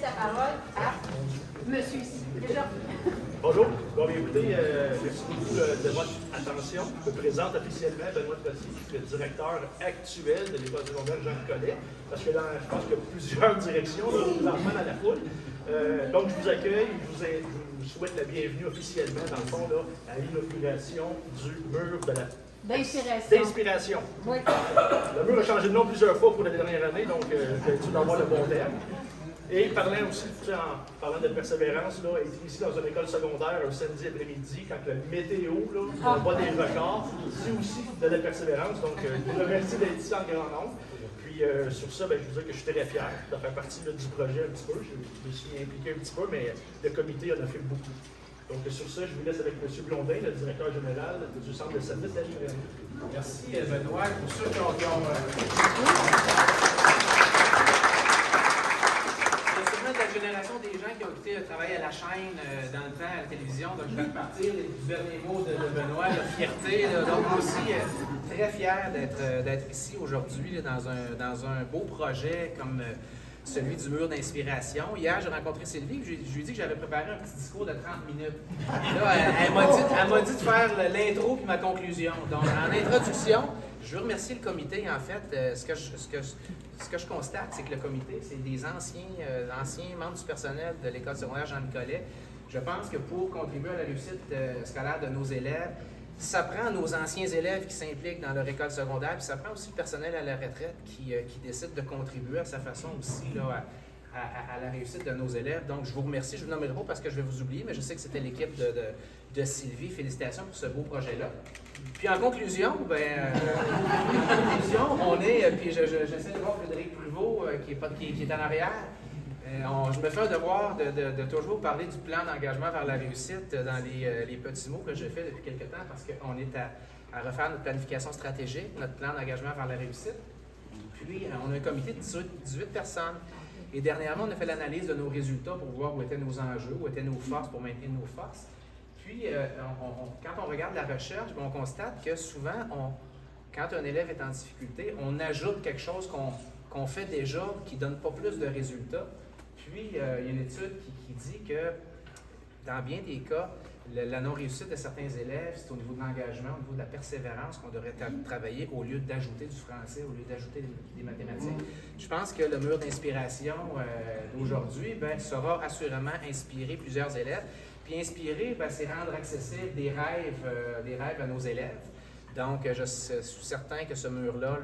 laisse la parole à monsieur ici. Déjà. Bonjour. Bon, bien, écoutez, merci beaucoup de votre attention. Je me présente officiellement Benoît Trottier, le directeur actuel de l'École secondaire Jean Collet, parce que je pense qu'il y a plusieurs directions présentement dans la foule. Donc, je vous accueille, je vous souhaite la bienvenue officiellement, dans le fond, là, à l'inauguration du mur de la d'inspiration. Oui. Le mur a changé de nom plusieurs fois pour la dernière année, donc je vais essayer d'avoir le bon terme. Et parlant aussi, en parlant de persévérance, là, être ici dans une école secondaire un samedi après-midi, quand le météo bat des records, c'est aussi de la persévérance. Donc, je vous remercie d'être ici en grand nombre. Puis sur ça, je vous dis que je suis très fier de faire partie du projet un petit peu. Je me suis impliqué un petit peu, mais le comité en a fait beaucoup. Donc, sur ça, je vous laisse avec M. Blondin, le directeur général du Centre de service d'ingénierie. Merci, Benoît. Pour ceux qui ont de la génération des gens qui ont été travailler à la chaîne dans le temps, à la télévision, donc je vais repartir les derniers mots de Benoît, la fierté. Donc moi aussi, très fier d'être ici aujourd'hui dans un beau projet comme celui du mur d'inspiration. Hier, j'ai rencontré Sylvie, je lui ai dit que j'avais préparé un petit discours de 30 minutes. Là, elle m'a dit de faire l'intro puis ma conclusion. Donc, en introduction, je veux remercier le comité. En fait, ce que je constate, c'est que le comité, c'est des anciens membres du personnel de l'École secondaire Jean-Nicolet. Je pense que pour contribuer à la réussite scolaire de nos élèves, ça prend nos anciens élèves qui s'impliquent dans leur école secondaire, puis ça prend aussi le personnel à la retraite qui décide de contribuer à sa façon aussi là, à la réussite de nos élèves. Donc, je vous remercie. Je ne vous nommerai pas parce que je vais vous oublier, mais je sais que c'était l'équipe de Sylvie. Félicitations pour ce beau projet-là. Puis en conclusion, on est, puis j'essaie de voir Frédéric Pruvot qui est en arrière. Je me fais un devoir de toujours parler du plan d'engagement vers la réussite dans les petits mots que je fais depuis quelque temps parce qu'on est à refaire notre planification stratégique, notre plan d'engagement vers la réussite. Puis, on a un comité de 18 personnes. Et dernièrement, on a fait l'analyse de nos résultats pour voir où étaient nos enjeux, où étaient nos forces pour maintenir nos forces. Puis, quand on regarde la recherche, on constate que souvent, quand un élève est en difficulté, on ajoute quelque chose qu'on fait déjà qui ne donne pas plus de résultats. Puis, il y a une étude qui dit que, dans bien des cas, la non-réussite de certains élèves, c'est au niveau de l'engagement, au niveau de la persévérance qu'on devrait travailler au lieu d'ajouter du français, au lieu d'ajouter des mathématiques. Je pense que le mur d'inspiration d'aujourd'hui saura assurément inspirer plusieurs élèves. Puis inspirer, c'est rendre accessible des rêves à nos élèves. Donc, je suis certain que ce mur-là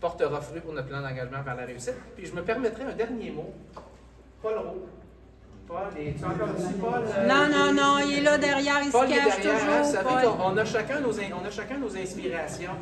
portera fruit pour notre plan d'engagement vers la réussite. Puis je me permettrai un dernier mot. Paul Roux. Paul, es-tu encore ici, Paul? Non, il est là derrière, il Paul se cache derrière, toujours. Vous savez qu'on a chacun nos inspirations.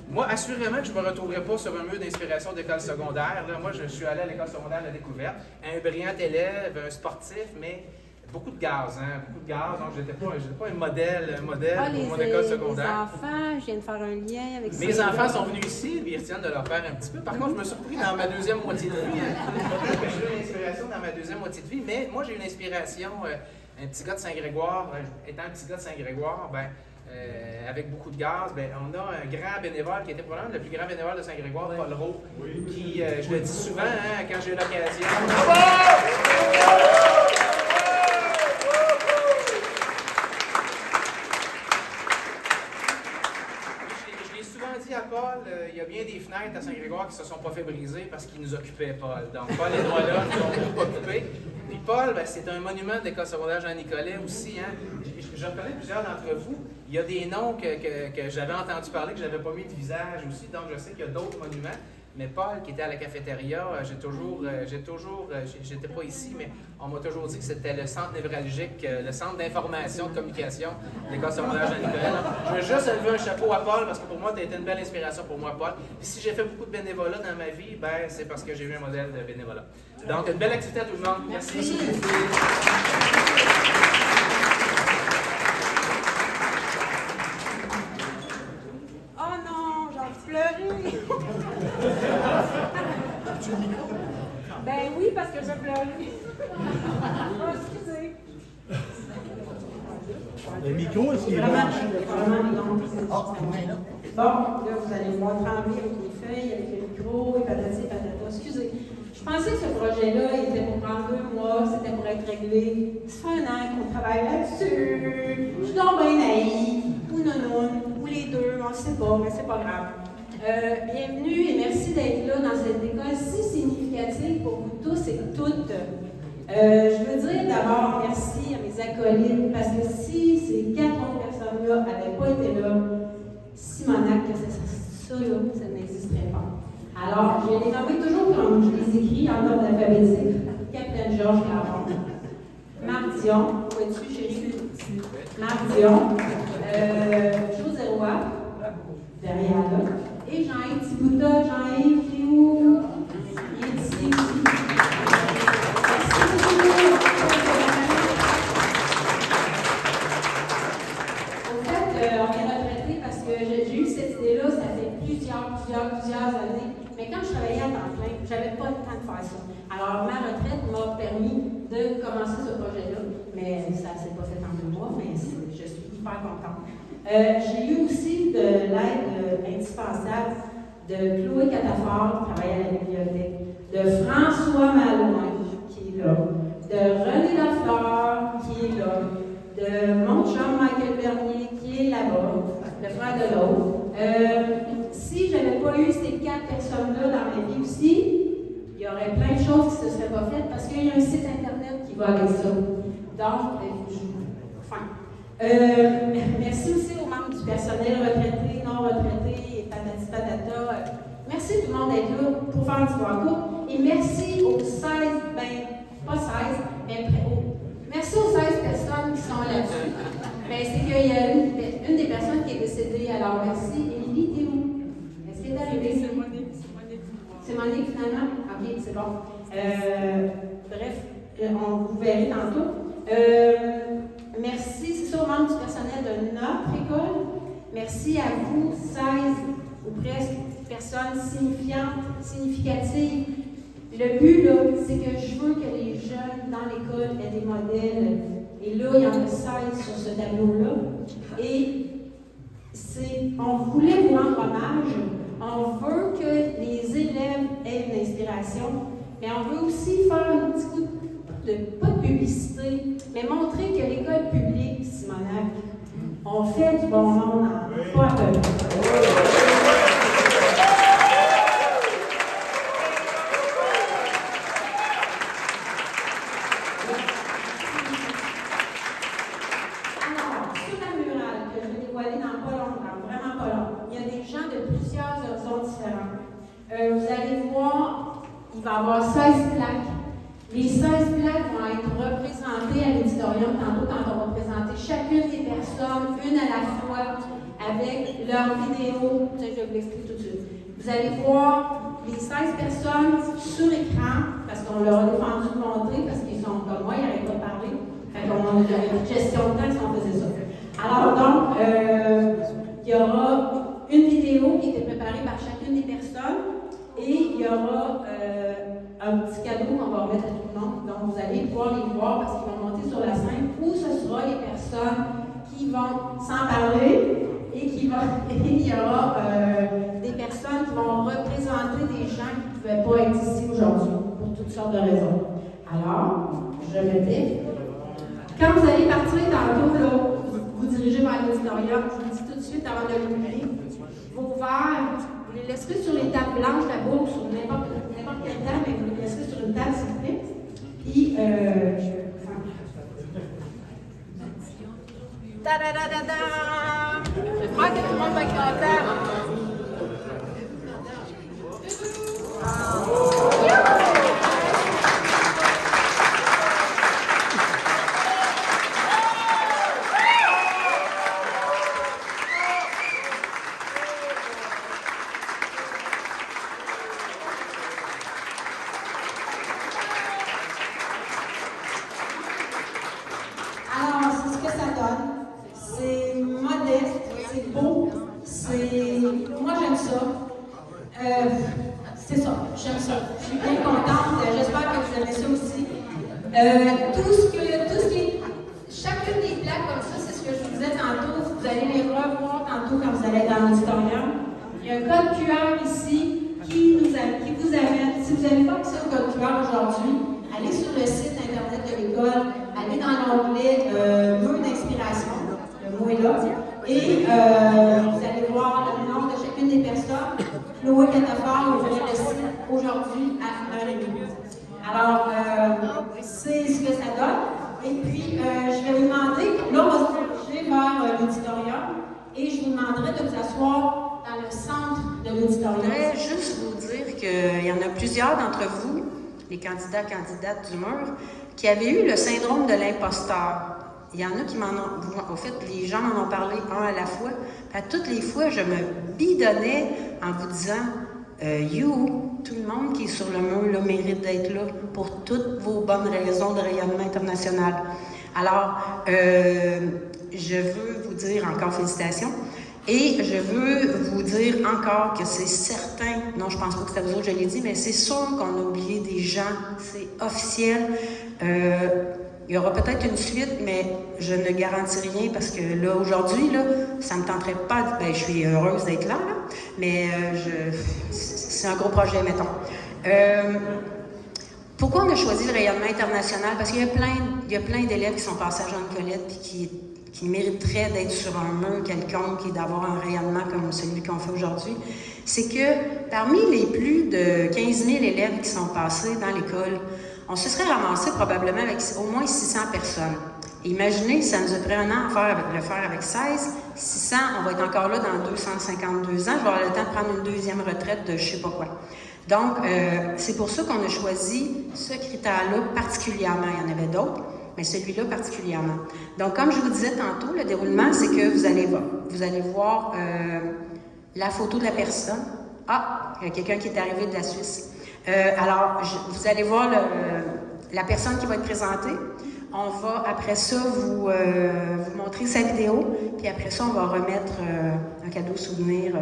Moi, assurément que je ne me retrouverai pas sur un mur d'inspiration d'école secondaire. Là, moi, je suis allé à l'école secondaire de la découverte. Un brillant élève, un sportif, mais beaucoup de gaz, donc je n'étais pas un modèle pour mon école secondaire. Les enfants, je viens de faire un lien avec ça. Mes enfants sont venus ici, puis ils retiennent de leur faire un petit peu. Par contre, je me suis surpris dans ma deuxième moitié de vie. J'ai eu une inspiration dans ma deuxième moitié de vie, mais moi, j'ai une inspiration, un petit gars de Saint-Grégoire, étant un petit gars de Saint-Grégoire, avec beaucoup de gaz, on a un grand bénévole qui était probablement le plus grand bénévole de Saint-Grégoire, Paul Roux, qui, je le dis souvent quand j'ai eu l'occasion. À Paul, il y a bien des fenêtres à Saint-Grégoire qui ne se sont pas fait briser parce qu'ils nous occupaient, Paul. Donc, Paul et moi là, nous ont beaucoup occupés. Puis Paul, c'est un monument de l'école secondaire Jean-Nicolet aussi. Je reconnais plusieurs d'entre vous. Il y a des noms que j'avais entendu parler, que je n'avais pas mis de visage aussi. Donc, je sais qu'il y a d'autres monuments. Mais Paul, qui était à la cafétéria, j'étais pas ici, mais on m'a toujours dit que c'était le centre névralgique, le centre d'information, de communication de l'école secondaire Jean-Nicolet. Je veux juste lever un chapeau à Paul, parce que pour moi, tu as été une belle inspiration pour moi, Paul. Puis si j'ai fait beaucoup de bénévolat dans ma vie, c'est parce que j'ai eu un modèle de bénévolat. Donc, une belle activité à tout le monde. Merci. Oh non, j'en pleurais. Ben oui, parce que je pleurais. Oh, excusez. Le micro, est-ce qu'il est là? Bon, là, vous allez me voir trembler avec les feuilles, avec le micro, et patati patata. Excusez. Je pensais que ce projet-là était pour prendre 2 mois, c'était pour être réglé. Ça fait 1 an qu'on travaille là-dessus. Je suis donc bien naïve, ou nounoune, ou les deux, on ne sait pas, mais c'est pas grave. Bienvenue et merci d'être là dans cette école si significative pour vous tous et toutes. Je veux dire d'abord merci à mes acolytes, parce que si ces 4 autres personnes-là n'avaient pas été là, Simonac, ça n'existerait pas. Alors, je les nomme toujours comme je les écris en ordre alphabétique. Capitaine Georges Caron, Marc Dion, où es-tu, chérie? Marc Dion, José Roy, derrière là, et Jean-Yves Thibouta. Jean-Yves, qui est où? Il est ici. Merci beaucoup. En fait, on est retraité parce que j'ai eu cette idée-là, ça fait plusieurs années. Mais quand je travaillais à temps plein, j'avais pas le temps de faire ça. Alors, ma retraite m'a permis de commencer ce projet-là. Mais ça ne s'est pas fait en 2 mois, mais je suis hyper contente. J'ai eu aussi de l'aide indispensable de Chloé Catafort, qui travaille à la bibliothèque, de François Malouin, qui est là, de René Lafleur, qui est là, de mon chum Michael Bernier, qui est là-bas, le frère de l'autre. Si je n'avais pas eu ces 4 personnes-là dans ma vie aussi, il y aurait plein de choses qui ne se seraient pas faites parce qu'il y a un site internet qui va avec ça. Donc, merci aussi aux membres du personnel retraité, non retraité, et patati patata. Merci tout le monde d'être là pour faire du droit court. Et merci aux 16, pas 16, mais merci aux 16 personnes qui sont là-dessus. Ben, c'est qu'il y a une des personnes qui est décédée, alors merci. Émilie, t'es où? Est-ce qu'elle est arrivée? C'est Monique finalement? Ok, c'est bon. Bref, vous verrez tantôt. Merci, c'est ça aux membres du personnel de notre école. Merci à vous, 16 ou presque personnes significatives. Le but, là, c'est que je veux que les jeunes dans l'école aient des modèles. Et là, il y en a 16 sur ce tableau-là. Et on voulait vous rendre hommage. On veut que les élèves aient une inspiration, mais on veut aussi faire un petit coup pas de publicité, mais montrer que l'école publique, Simonac, on fait du bon monde en pas à peu. Vous allez voir, il va y avoir 16 plaques. Les 16 plaques vont être représentées à l'éditorium tantôt quand on va présenter chacune des personnes, une à la fois, avec leur vidéo. Je vais vous l'expliquer tout de suite. Vous allez voir les 16 personnes sur écran, parce qu'on leur a défendu de montrer, parce qu'ils sont comme moi, ils n'arrêtent pas de parler. Fait qu'on avait une gestion de temps si on faisait ça. Alors donc, il y aura une vidéo qui a été préparée par chacune des personnes. Et il y aura un petit cadeau qu'on va remettre à tout le monde. Donc, vous allez pouvoir les voir parce qu'ils vont monter sur la scène où ce sera les personnes qui vont s'en parler et il y aura des personnes qui vont représenter des gens qui ne pouvaient pas être ici aujourd'hui pour toutes sortes de raisons. Alors, je me dis, quand vous allez partir tantôt, là, vous dirigez vers l'éditorium, je vous dis tout de suite avant de l'ouvrir, vos verres, vous les laisserez sur les tables blanches là-bas ou sur n'importe quelle table, mais vous les laisserez sur une table, s'il vous plaît. Puis, ta-da-da-da-da! J'espère que tout le monde va être content. C'est ça, j'aime ça. Je suis bien contente. J'espère que vous aimez ça aussi. Chacune des plaques comme ça, c'est ce que je vous disais tantôt. Vous allez les revoir tantôt quand vous allez être dans l'auditorium. Il y a un code QR ici qui vous amène si vous allez faire ça au Code couleur aujourd'hui, allez sur le site internet de l'école, allez dans l'onglet Mot d'inspiration, le mot est là, et vous allez voir le nom de chacune des personnes. Chloé Catafort ouvrait le site aujourd'hui à 9h30. Alors, c'est ce que ça donne. Et puis, je vais vous demander, là, on va se diriger vers l'auditorium, et je vous demanderai de vous asseoir dans le centre de l'auditorium. Je voudrais juste vous dire qu'il y en a plusieurs d'entre vous, les candidates du mur, qui avaient eu le syndrome de l'imposteur. Il y en a qui m'en ont... En fait, les gens m'en ont parlé un à la fois. À toutes les fois, je me bidonnais en vous disant tout le monde qui est sur le mur là, mérite d'être là pour toutes vos bonnes raisons de rayonnement international. Alors, je veux vous dire encore félicitations. Et je veux vous dire encore que c'est certain, non, je pense pas que c'est à vous autres, je l'ai dit, mais c'est sûr qu'on a oublié des gens, c'est officiel. Il y aura peut-être une suite, mais je ne garantis rien parce que là, aujourd'hui, là, ça me tenterait pas, je suis heureuse d'être là, mais c'est un gros projet, mettons. Pourquoi on a choisi le rayonnement international? Parce qu'il y a plein d'élèves qui sont passés à Jeanne-Colette et qui mériteraient d'être sur un mur quelconque et d'avoir un rayonnement comme celui qu'on fait aujourd'hui. C'est que parmi les plus de 15 000 élèves qui sont passés dans l'école, on se serait ramassé probablement avec au moins 600 personnes. Et imaginez, ça nous a pris un an à le faire avec 16. 600, on va être encore là dans 252 ans. Je vais avoir le temps de prendre une deuxième retraite de je sais pas quoi. Donc, c'est pour ça qu'on a choisi ce critère-là particulièrement. Il y en avait d'autres, mais celui-là particulièrement. Donc, comme je vous disais tantôt, le déroulement, c'est que vous allez voir la photo de la personne. Ah, il y a quelqu'un qui est arrivé de la Suisse. Alors, vous allez voir la personne qui va être présentée. On va, après ça, vous montrer sa vidéo. Puis après ça, on va remettre un cadeau souvenir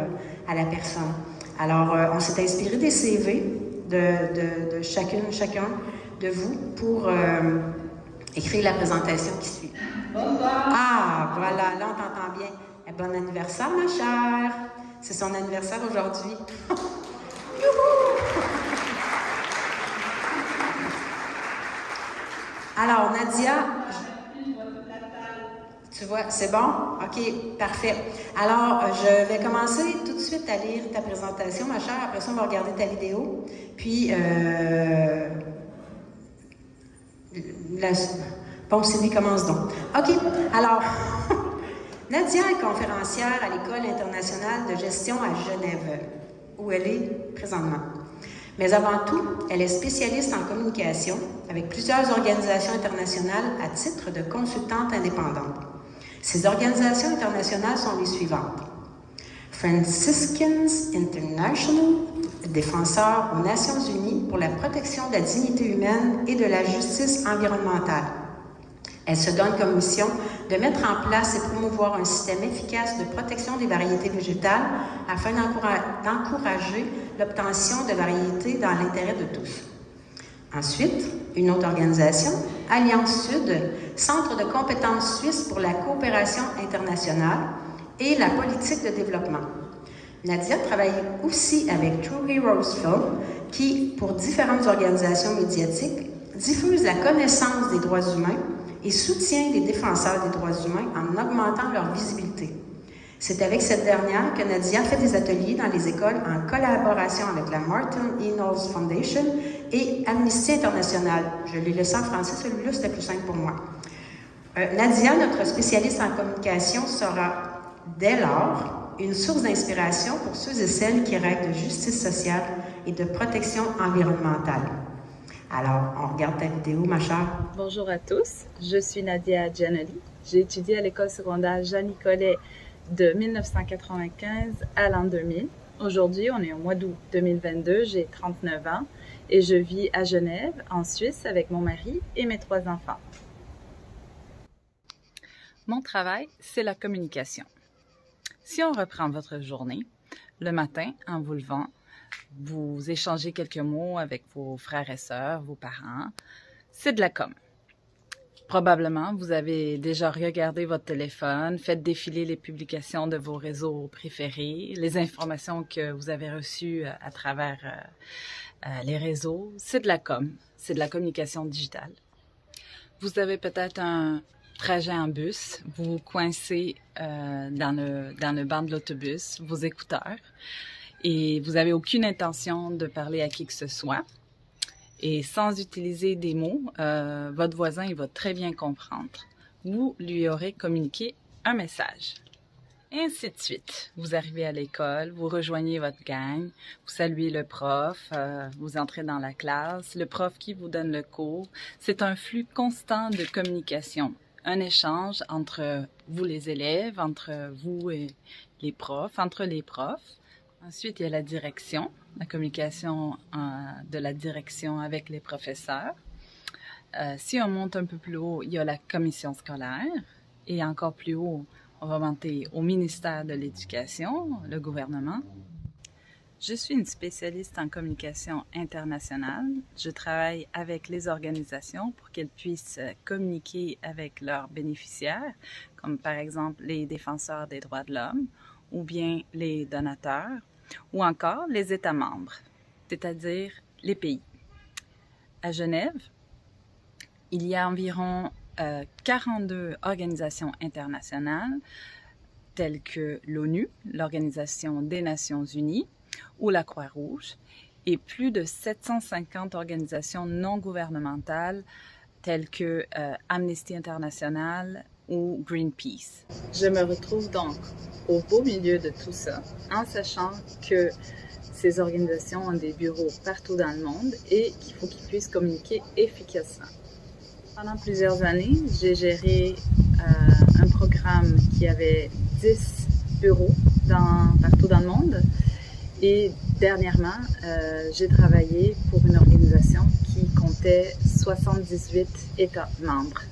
à la personne. Alors, on s'est inspiré des CV de chacun de vous pour écrire la présentation qui suit. Ah, voilà, là, on t'entend bien. Bon anniversaire, ma chère. C'est son anniversaire aujourd'hui. Youhou! Alors, Nadia, tu vois, c'est bon? OK, parfait. Alors, je vais commencer tout de suite à lire ta présentation, ma chère. Après ça, on va regarder ta vidéo. Puis, bon, Sylvie, commence donc. OK, alors, Nadia est conférencière à l'École internationale de gestion à Genève, où elle est présentement. Mais avant tout, elle est spécialiste en communication avec plusieurs organisations internationales à titre de consultante indépendante. Ces organisations internationales sont les suivantes. Franciscans International, défenseur aux Nations Unies pour la protection de la dignité humaine et de la justice environnementale. Elle se donne comme mission de mettre en place et promouvoir un système efficace de protection des variétés végétales afin d'encourager l'obtention de variétés dans l'intérêt de tous. Ensuite, une autre organisation, Alliance Sud, Centre de compétences suisse pour la coopération internationale et la politique de développement. Nadia travaille aussi avec True Heroes Film, qui, pour différentes organisations médiatiques, diffuse la connaissance des droits humains et soutient les défenseurs des droits humains en augmentant leur visibilité. C'est avec cette dernière que Nadia fait des ateliers dans les écoles en collaboration avec la Martin E. Knowles Foundation et Amnesty International. Je l'ai laissé en français, celui-là, c'était plus simple pour moi. Nadia, notre spécialiste en communication, sera dès lors une source d'inspiration pour ceux et celles qui rêvent de justice sociale et de protection environnementale. Alors, on regarde ta vidéo, ma chère. Bonjour à tous, je suis Nadia Giannoli. J'ai étudié à l'école secondaire Jean-Nicolet de 1995 à l'an 2000. Aujourd'hui, on est au mois d'août 2022, j'ai 39 ans et je vis à Genève, en Suisse, avec mon mari et mes 3 enfants. Mon travail, c'est la communication. Si on reprend votre journée, le matin, en vous levant, vous échangez quelques mots avec vos frères et sœurs, vos parents, c'est de la com. Probablement, vous avez déjà regardé votre téléphone, fait défiler les publications de vos réseaux préférés, les informations que vous avez reçues à travers les réseaux, c'est de la com, c'est de la communication digitale. Vous avez peut-être un trajet en bus, vous vous coincez dans le banc de l'autobus, vos écouteurs, et vous n'avez aucune intention de parler à qui que ce soit. Et sans utiliser des mots, votre voisin il va très bien comprendre. Vous lui aurez communiqué un message. Et ainsi de suite. Vous arrivez à l'école, vous rejoignez votre gang, vous saluez le prof, vous entrez dans la classe, le prof qui vous donne le cours. C'est un flux constant de communication, un échange entre vous les élèves, entre vous et les profs, entre les profs. Ensuite, il y a la direction, la communication de la direction avec les professeurs. Si on monte un peu plus haut, il y a la commission scolaire. Et encore plus haut, on va monter au ministère de l'Éducation, le gouvernement. Je suis une spécialiste en communication internationale. Je travaille avec les organisations pour qu'elles puissent communiquer avec leurs bénéficiaires, comme par exemple les défenseurs des droits de l'homme, ou bien les donateurs, ou encore les États membres, c'est-à-dire les pays. À Genève, il y a environ 42 organisations internationales telles que l'ONU, l'Organisation des Nations Unies ou la Croix-Rouge, et plus de 750 organisations non gouvernementales telles que Amnesty International ou Greenpeace. Je me retrouve donc au beau milieu de tout ça, en sachant que ces organisations ont des bureaux partout dans le monde et qu'il faut qu'ils puissent communiquer efficacement. Pendant plusieurs années, j'ai géré un programme qui avait 10 bureaux partout dans le monde. Et dernièrement, j'ai travaillé pour une organisation qui comptait 78 États membres.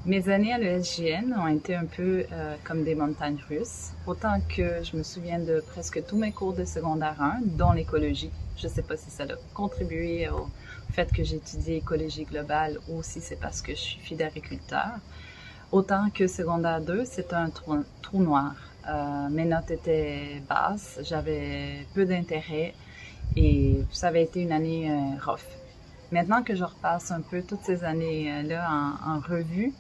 Mes années à l'ESJN ont été un peu comme des montagnes russes, autant que je me souviens de presque tous mes cours de secondaire 1, dont l'écologie. Je ne sais pas si ça a contribué au fait que j'ai étudié écologie globale ou si c'est parce que je suis fille d'agriculteur. Autant que secondaire 2, c'est un trou noir. Mes notes étaient basses, j'avais peu d'intérêt et ça avait été une année rough. Maintenant que je repasse un peu toutes ces années-là en revue,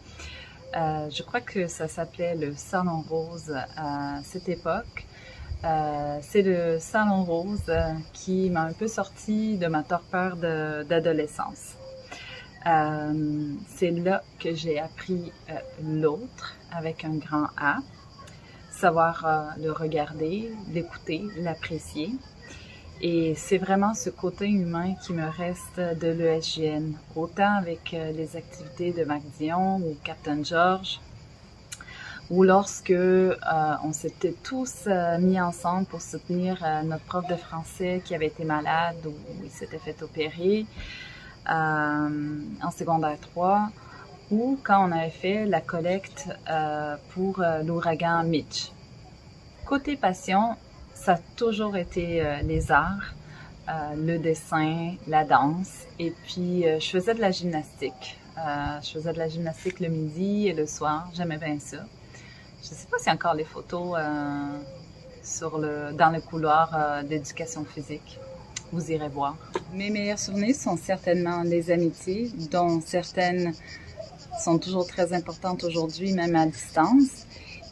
je crois que ça s'appelait le Salon Rose à cette époque. C'est le Salon Rose qui m'a un peu sorti de ma torpeur d'adolescence. C'est là que j'ai appris l'autre avec un grand A, savoir le regarder, l'écouter, l'apprécier. Et c'est vraiment ce côté humain qui me reste de l'ESJN, autant avec les activités de Mac Dion ou Captain George, ou lorsque on s'était tous mis ensemble pour soutenir notre prof de français qui avait été malade ou il s'était fait opérer en secondaire 3, ou quand on avait fait la collecte pour l'ouragan Mitch. Côté passion, ça a toujours été les arts, le dessin, la danse, et puis je faisais de la gymnastique. Je faisais de la gymnastique le midi et le soir, j'aimais bien ça. Je ne sais pas s'il y a encore les photos dans le couloir d'éducation physique. Vous irez voir. Mes meilleurs souvenirs sont certainement les amitiés, dont certaines sont toujours très importantes aujourd'hui, même à distance.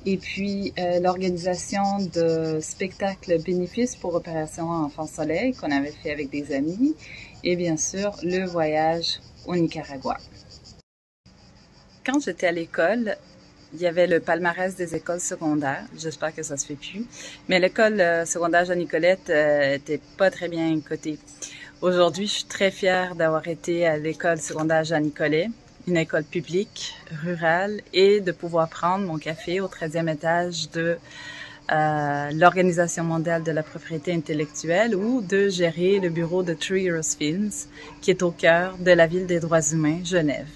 Et puis, l'organisation de spectacles bénéfices pour Opération Enfant Soleil qu'on avait fait avec des amis. Et bien sûr, le voyage au Nicaragua. Quand j'étais à l'école, il y avait le palmarès des écoles secondaires. J'espère que ça se fait plus. Mais l'école secondaire Jean-Nicolette était pas très bien cotée. Aujourd'hui, je suis très fière d'avoir été à l'école secondaire Jean-Nicolet, une école publique, rurale, et de pouvoir prendre mon café au 13e étage de l'Organisation mondiale de la propriété intellectuelle ou de gérer le bureau de True Heroes Films, qui est au cœur de la ville des droits humains, Genève.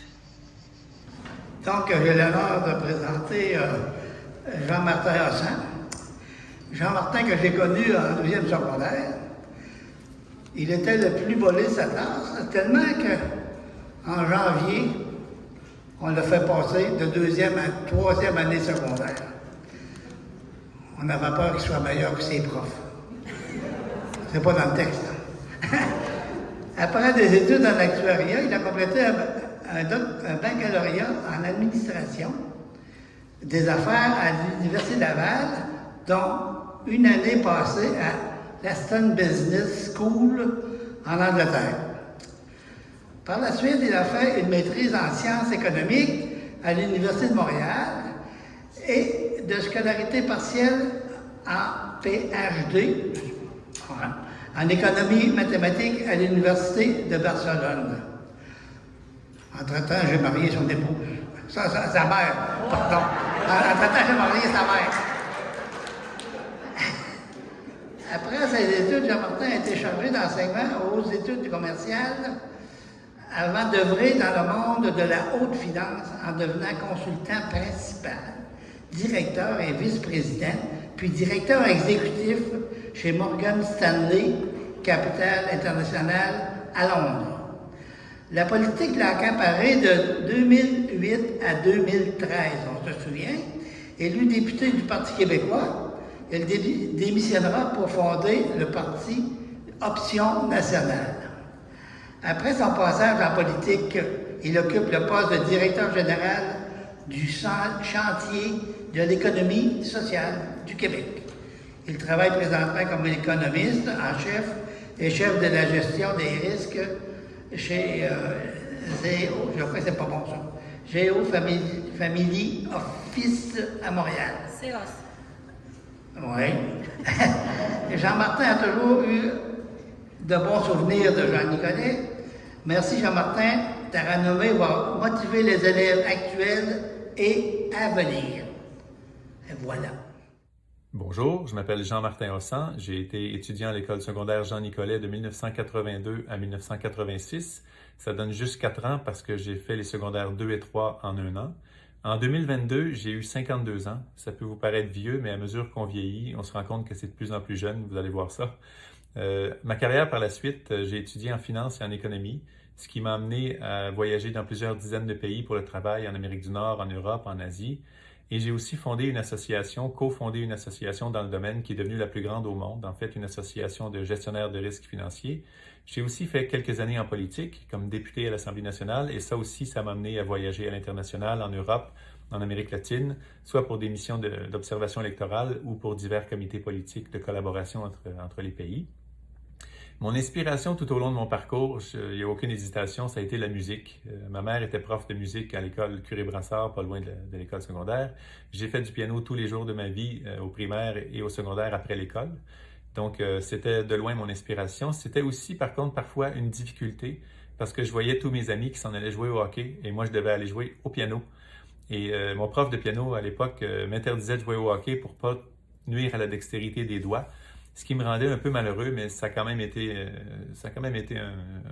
Donc, j'ai l'honneur de présenter Jean-Martin Hassan. Jean-Martin, que j'ai connu en 2e secondaire, il était le plus volé de sa classe, tellement qu'en janvier, on l'a fait passer de 2e à 3e année secondaire. On avait peur qu'il soit meilleur que ses profs. C'est pas dans le texte. Après des études en actuariat, il a complété un baccalauréat en administration des affaires à l'Université Laval, dont une année passée à l'Aston Business School en Angleterre. Par la suite, il a fait une maîtrise en sciences économiques à l'Université de Montréal et de scolarité partielle en PhD, en économie mathématique à l'Université de Barcelone. Entre-temps, j'ai marié son épouse. Sa mère, pardon. Entre-temps, j'ai marié sa mère. Après ses études, Jean-Martin a été chargé d'enseignement aux études commerciales avant d'œuvrer dans le monde de la haute finance en devenant consultant principal, directeur et vice-président, puis directeur exécutif chez Morgan Stanley, Capital International à Londres. La politique l'a accaparé de 2008 à 2013, on se souvient. Élu député du Parti québécois, il démissionnera pour fonder le parti Option nationale. Après son passage en politique, il occupe le poste de directeur général du chantier de l'économie sociale du Québec. Il travaille présentement comme économiste en chef et chef de la gestion des risques chez Géo, je crois que c'est pas bon ça, Géo Family Office à Montréal. C'est os. Oui. Jean-Martin a toujours eu de bons souvenirs de Jean Nicolet. Merci Jean-Martin, ta renommée va motiver les élèves actuels et à venir. Et voilà. Bonjour, je m'appelle Jean-Martin Hossan. J'ai été étudiant à l'école secondaire Jean Nicolet de 1982 à 1986. Ça donne juste 4 ans parce que j'ai fait les secondaires 2 et 3 en 1 an. En 2022, j'ai eu 52 ans. Ça peut vous paraître vieux, mais à mesure qu'on vieillit, on se rend compte que c'est de plus en plus jeune. Vous allez voir ça. Ma carrière par la suite, j'ai étudié en finance et en économie, ce qui m'a amené à voyager dans plusieurs dizaines de pays pour le travail en Amérique du Nord, en Europe, en Asie. Et j'ai aussi fondé une association, cofondé une association dans le domaine qui est devenue la plus grande au monde, en fait une association de gestionnaires de risques financiers. J'ai aussi fait quelques années en politique, comme député à l'Assemblée nationale, et ça aussi, ça m'a amené à voyager à l'international, en Europe, en Amérique latine, soit pour des missions d'observation électorale ou pour divers comités politiques de collaboration entre les pays. Mon inspiration tout au long de mon parcours, il n'y a aucune hésitation, ça a été la musique. Ma mère était prof de musique à l'école Curie-Brassard, pas loin de l'école secondaire. J'ai fait du piano tous les jours de ma vie, au primaire et au secondaire après l'école. Donc, c'était de loin mon inspiration. C'était aussi, par contre, parfois une difficulté parce que je voyais tous mes amis qui s'en allaient jouer au hockey et moi, je devais aller jouer au piano. Et mon prof de piano, à l'époque, m'interdisait de jouer au hockey pour pas nuire à la dextérité des doigts. Ce qui me rendait un peu malheureux, mais ça a quand même été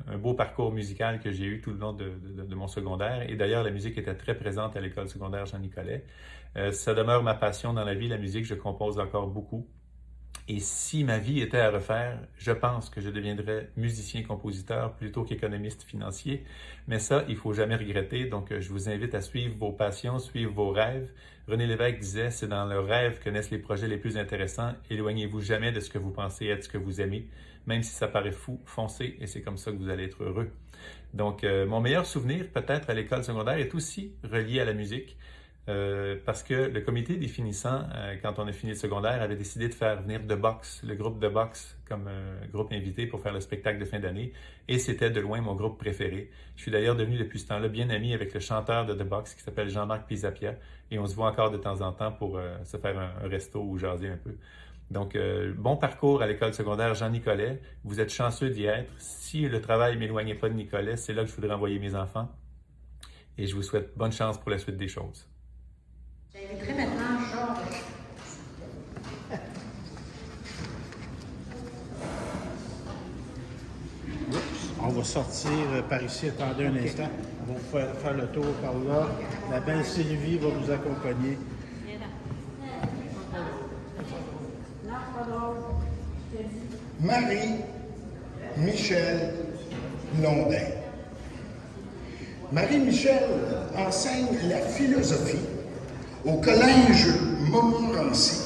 un beau parcours musical que j'ai eu tout le long de mon secondaire. Et d'ailleurs, la musique était très présente à l'école secondaire Jean Nicolet. Ça demeure ma passion dans la vie, la musique, je compose encore beaucoup. Et si ma vie était à refaire, je pense que je deviendrais musicien-compositeur plutôt qu'économiste financier. Mais ça, il ne faut jamais regretter. Donc, je vous invite à suivre vos passions, suivre vos rêves. René Lévesque disait, c'est dans le rêve que naissent les projets les plus intéressants. Éloignez-vous jamais de ce que vous pensez être ce que vous aimez. Même si ça paraît fou, foncez et c'est comme ça que vous allez être heureux. Donc, mon meilleur souvenir, peut-être à l'école secondaire, est aussi relié à la musique. Parce que le comité des finissants, quand on a fini le secondaire, avait décidé de faire venir The Box, le groupe The Box, comme groupe invité pour faire le spectacle de fin d'année. Et c'était de loin mon groupe préféré. Je suis d'ailleurs devenu depuis ce temps-là bien ami avec le chanteur de The Box qui s'appelle Jean-Marc Pisapia. Et on se voit encore de temps en temps pour se faire un resto ou jaser un peu. Donc, bon parcours à l'école secondaire Jean Nicolet. Vous êtes chanceux d'y être. Si le travail ne m'éloignait pas de Nicolet, c'est là que je voudrais envoyer mes enfants. Et je vous souhaite bonne chance pour la suite des choses. J'inviterai maintenant Georges. On va sortir par ici, attendez un instant. On va faire le tour par là. La belle Sylvie va nous accompagner. Marie-Michel Blondin. Marie-Michel enseigne la philosophie au Collège Montmorency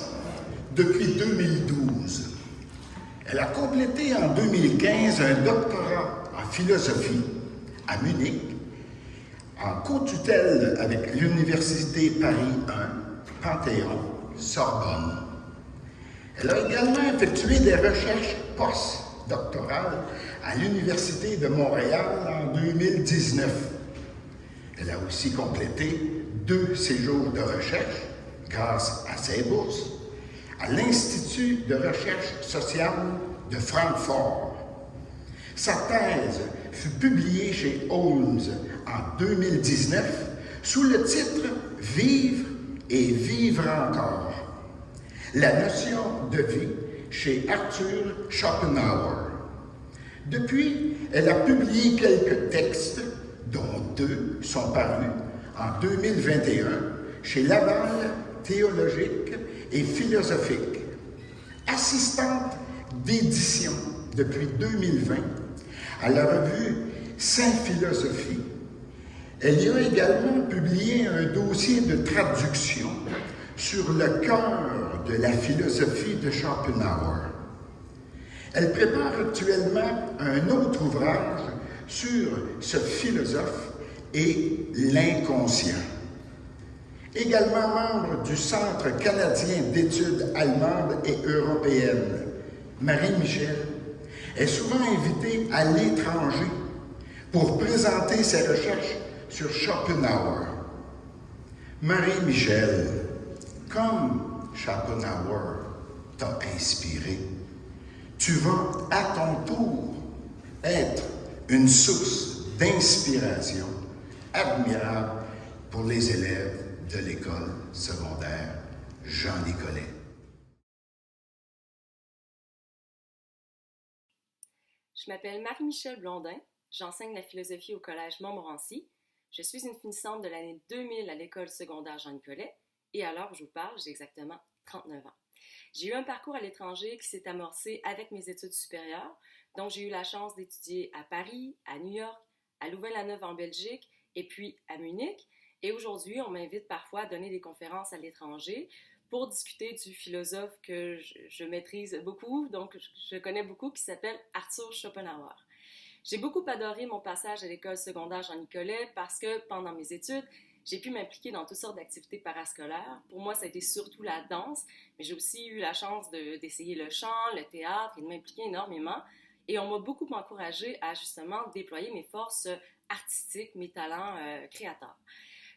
depuis 2012. Elle a complété en 2015 un doctorat en philosophie à Munich, en co-tutelle avec l'Université Paris 1, Panthéon-Sorbonne. Elle a également effectué des recherches postdoctorales à l'Université de Montréal en 2019. Elle a aussi complété 2 séjours de recherche, grâce à ses bourses, à l'Institut de recherche sociale de Francfort. Sa thèse fut publiée chez Holmes en 2019 sous le titre « Vivre et vivre encore ». La notion de vie chez Arthur Schopenhauer. Depuis, elle a publié quelques textes, dont 2 sont parus en 2021 chez Laval Théologique et Philosophique. Assistante d'édition depuis 2020 à la revue Saint-Philosophie, elle y a également publié un dossier de traduction sur le cœur de la philosophie de Schopenhauer. Elle prépare actuellement un autre ouvrage sur ce philosophe et l'inconscient. Également membre du Centre canadien d'études allemandes et européennes, Marie-Michel est souvent invitée à l'étranger pour présenter ses recherches sur Schopenhauer. Marie-Michel, comme Schopenhauer t'a inspiré, tu vas à ton tour être une source d'inspiration admirable pour les élèves de l'école secondaire Jean Nicolet. Je m'appelle Marie-Michel Blondin, j'enseigne la philosophie au Collège Montmorency. Je suis une finissante de l'année 2000 à l'école secondaire Jean Nicolet et à l'heure où je vous parle, j'ai exactement 39 ans. J'ai eu un parcours à l'étranger qui s'est amorcé avec mes études supérieures, donc j'ai eu la chance d'étudier à Paris, à New York, à Louvain-la-Neuve en Belgique et puis à Munich. Et aujourd'hui, on m'invite parfois à donner des conférences à l'étranger pour discuter du philosophe que je maîtrise beaucoup, donc je connais beaucoup, qui s'appelle Arthur Schopenhauer. J'ai beaucoup adoré mon passage à l'école secondaire Jean Nicolet parce que pendant mes études, j'ai pu m'impliquer dans toutes sortes d'activités parascolaires. Pour moi, ça a été surtout la danse, mais j'ai aussi eu la chance d'essayer le chant, le théâtre et de m'impliquer énormément. Et on m'a beaucoup encouragée à justement déployer mes forces artistiques, mes talents créateurs.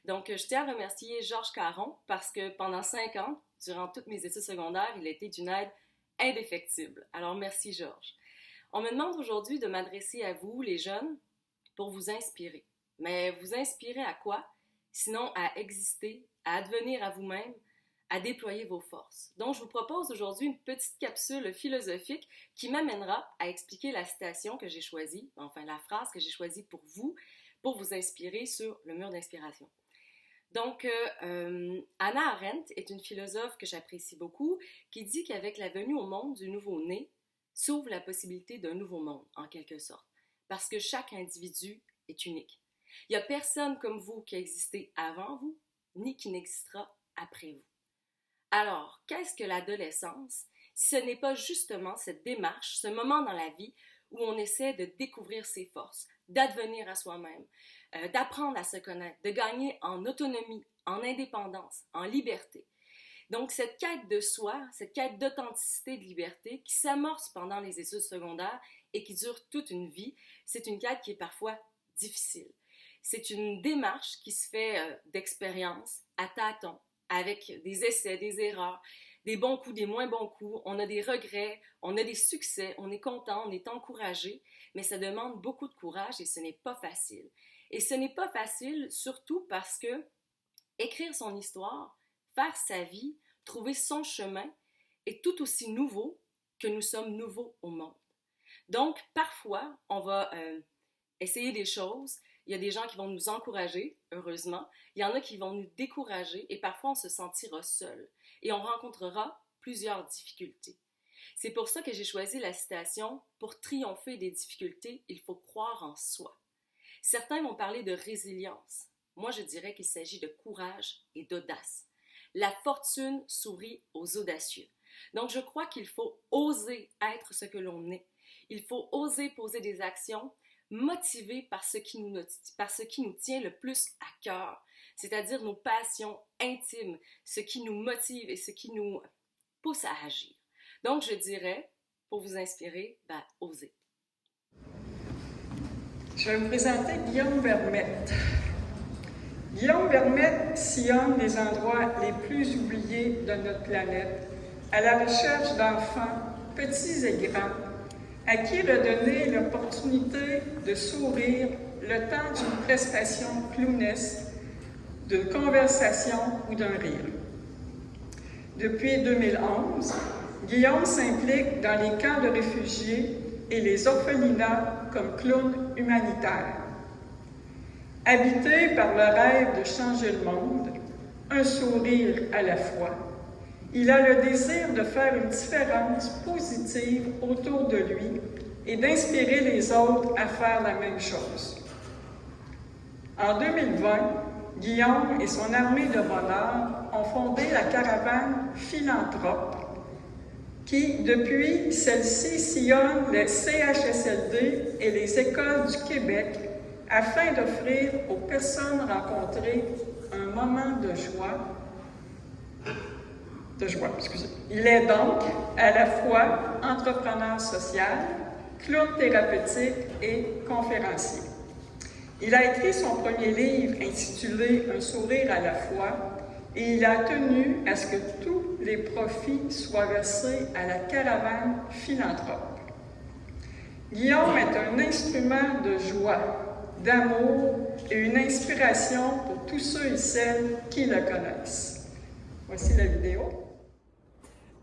Donc, je tiens à remercier Georges Caron parce que pendant 5 ans, durant toutes mes études secondaires, il a été d'une aide indéfectible. Alors, merci Georges. On me demande aujourd'hui de m'adresser à vous, les jeunes, pour vous inspirer. Mais vous inspirer à quoi? Sinon à exister, à advenir à vous-même, à déployer vos forces. Donc, je vous propose aujourd'hui une petite capsule philosophique qui m'amènera à expliquer la citation que j'ai choisie, enfin la phrase que j'ai choisie pour vous inspirer sur le mur d'inspiration. Donc, Hannah Arendt est une philosophe que j'apprécie beaucoup, qui dit qu'avec la venue au monde du nouveau-né, s'ouvre la possibilité d'un nouveau monde, en quelque sorte, parce que chaque individu est unique. Il n'y a personne comme vous qui a existé avant vous, ni qui n'existera après vous. Alors, qu'est-ce que l'adolescence, si ce n'est pas justement cette démarche, ce moment dans la vie où on essaie de découvrir ses forces, d'advenir à soi-même, d'apprendre à se connaître, de gagner en autonomie, en indépendance, en liberté. Donc, cette quête de soi, cette quête d'authenticité, de liberté qui s'amorce pendant les études secondaires et qui dure toute une vie, c'est une quête qui est parfois difficile. C'est une démarche qui se fait d'expérience, à tâtons, avec des essais, des erreurs, des bons coups, des moins bons coups. On a des regrets, on a des succès, on est content, on est encouragé, mais ça demande beaucoup de courage et ce n'est pas facile. Et ce n'est pas facile surtout parce que écrire son histoire, faire sa vie, trouver son chemin est tout aussi nouveau que nous sommes nouveaux au monde. Donc, parfois, on va essayer des choses. Il y a des gens qui vont nous encourager, heureusement. Il y en a qui vont nous décourager et parfois on se sentira seul. Et on rencontrera plusieurs difficultés. C'est pour ça que j'ai choisi la citation « Pour triompher des difficultés, il faut croire en soi ». Certains vont parler de résilience. Moi, je dirais qu'il s'agit de courage et d'audace. La fortune sourit aux audacieux. Donc, je crois qu'il faut oser être ce que l'on est. Il faut oser poser des actions motivées par ce qui nous tient le plus à cœur, c'est-à-dire nos passions intimes, ce qui nous motive et ce qui nous pousse à agir. Donc, je dirais, pour vous inspirer, osez. Je vais vous présenter Guillaume Vermette. Guillaume Vermette sillonne les endroits les plus oubliés de notre planète, à la recherche d'enfants, petits et grands, à qui redonner l'opportunité de sourire le temps d'une prestation clownesque, d'une conversation ou d'un rire. Depuis 2011, Guillaume s'implique dans les camps de réfugiés et les orphelinats comme clown humanitaire. Habité par le rêve de changer le monde, un sourire à la fois, il a le désir de faire une différence positive autour de lui et d'inspirer les autres à faire la même chose. En 2020, Guillaume et son armée de bonheur ont fondé la caravane Philanthrope, qui, depuis, celle-ci sillonne les CHSLD et les écoles du Québec afin d'offrir aux personnes rencontrées un moment de joie. Il est donc à la fois entrepreneur social, clown thérapeutique et conférencier. Il a écrit son premier livre intitulé « Un sourire à la fois » et il a tenu à ce que tous les profits soient versés à la caravane Philanthrope. Guillaume est un instrument de joie, d'amour et une inspiration pour tous ceux et celles qui le connaissent. Voici la vidéo.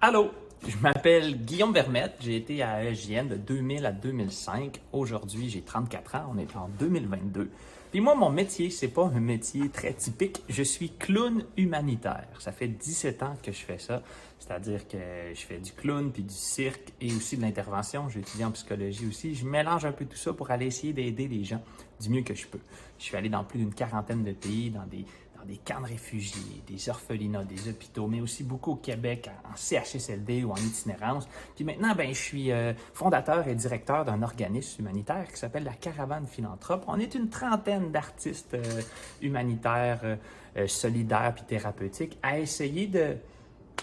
Allô, je m'appelle Guillaume Vermette, j'ai été à ASJN de 2000 à 2005. Aujourd'hui, j'ai 34 ans, on est en 2022. Puis moi, mon métier, c'est pas un métier très typique, je suis clown humanitaire. Ça fait 17 ans que je fais ça, c'est-à-dire que je fais du clown, puis du cirque et aussi de l'intervention. J'ai étudié en psychologie aussi. Je mélange un peu tout ça pour aller essayer d'aider les gens du mieux que je peux. Je suis allé dans plus d'une quarantaine de pays, dans des camps de réfugiés, des orphelinats, des hôpitaux, mais aussi beaucoup au Québec, en CHSLD ou en itinérance. Puis maintenant, je suis fondateur et directeur d'un organisme humanitaire qui s'appelle la Caravane Philanthrope. On est une trentaine d'artistes humanitaires, solidaires puis thérapeutiques à essayer de,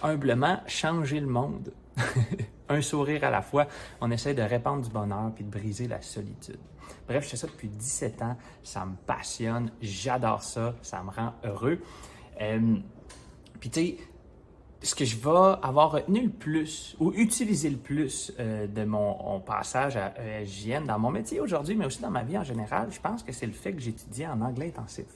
humblement, changer le monde. Un sourire à la fois. On essaie de répandre du bonheur puis de briser la solitude. Bref, je fais ça depuis 17 ans, ça me passionne, j'adore ça, ça me rend heureux. Puis tu sais, ce que je vais avoir retenu le plus ou utilisé le plus de mon passage à ESJN dans mon métier aujourd'hui, mais aussi dans ma vie en général, je pense que c'est le fait que j'étudie en anglais intensif.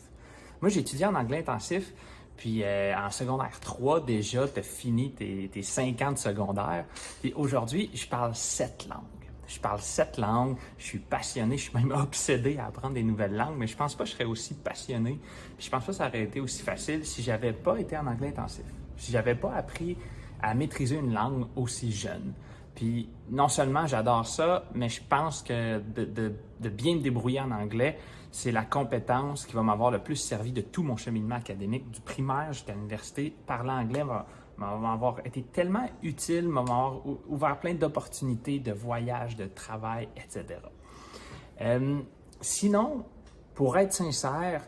Moi, j'ai étudié en anglais intensif, puis en secondaire 3, déjà, tu as fini tes 5 ans de secondaire. Puis aujourd'hui, je parle 7 langues. Je parle 7 langues, je suis passionné, je suis même obsédé à apprendre des nouvelles langues, mais je pense pas que je serais aussi passionné, puis je pense pas que ça aurait été aussi facile si j'avais pas été en anglais intensif, si j'avais pas appris à maîtriser une langue aussi jeune. Puis non seulement j'adore ça, mais je pense que de bien me débrouiller en anglais, c'est la compétence qui va m'avoir le plus servi de tout mon cheminement académique, du primaire jusqu'à l'université. Parler anglais va m'avoir été tellement utile, m'a ouvert plein d'opportunités de voyage, de travail, etc. Sinon, pour être sincère,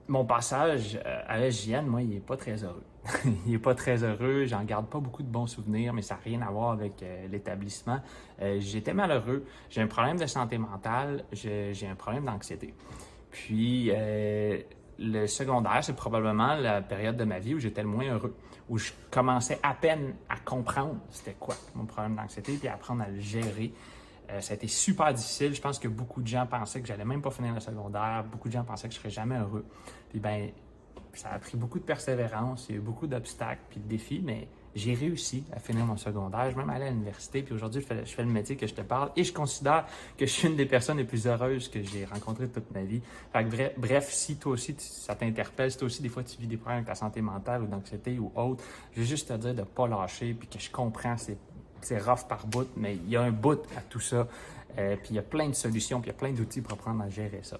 mon passage à ESJN, moi, il n'est pas très heureux. Il n'est pas très heureux, j'en garde pas beaucoup de bons souvenirs, mais ça n'a rien à voir avec l'établissement. J'étais malheureux, j'ai un problème de santé mentale, j'ai un problème d'anxiété. Puis, le secondaire, c'est probablement la période de ma vie où j'étais le moins heureux, où je commençais à peine à comprendre c'était quoi mon problème d'anxiété, puis à apprendre à le gérer. Ça a été super difficile. Je pense que beaucoup de gens pensaient que j'allais même pas finir le secondaire. Beaucoup de gens pensaient que je serais jamais heureux. Puis ça a pris beaucoup de persévérance, il y a eu beaucoup d'obstacles puis de défis, mais j'ai réussi à finir mon secondaire. Je suis même allé à l'université, puis aujourd'hui, je fais le métier que je te parle et je considère que je suis une des personnes les plus heureuses que j'ai rencontrées toute ma vie. Fait que bref, si toi aussi, ça t'interpelle, si toi aussi, des fois, tu vis des problèmes avec ta santé mentale ou d'anxiété ou autre, je veux juste te dire de ne pas lâcher, puis que je comprends, c'est rough par bout, mais il y a un bout à tout ça, puis il y a plein de solutions, puis il y a plein d'outils pour apprendre à gérer ça.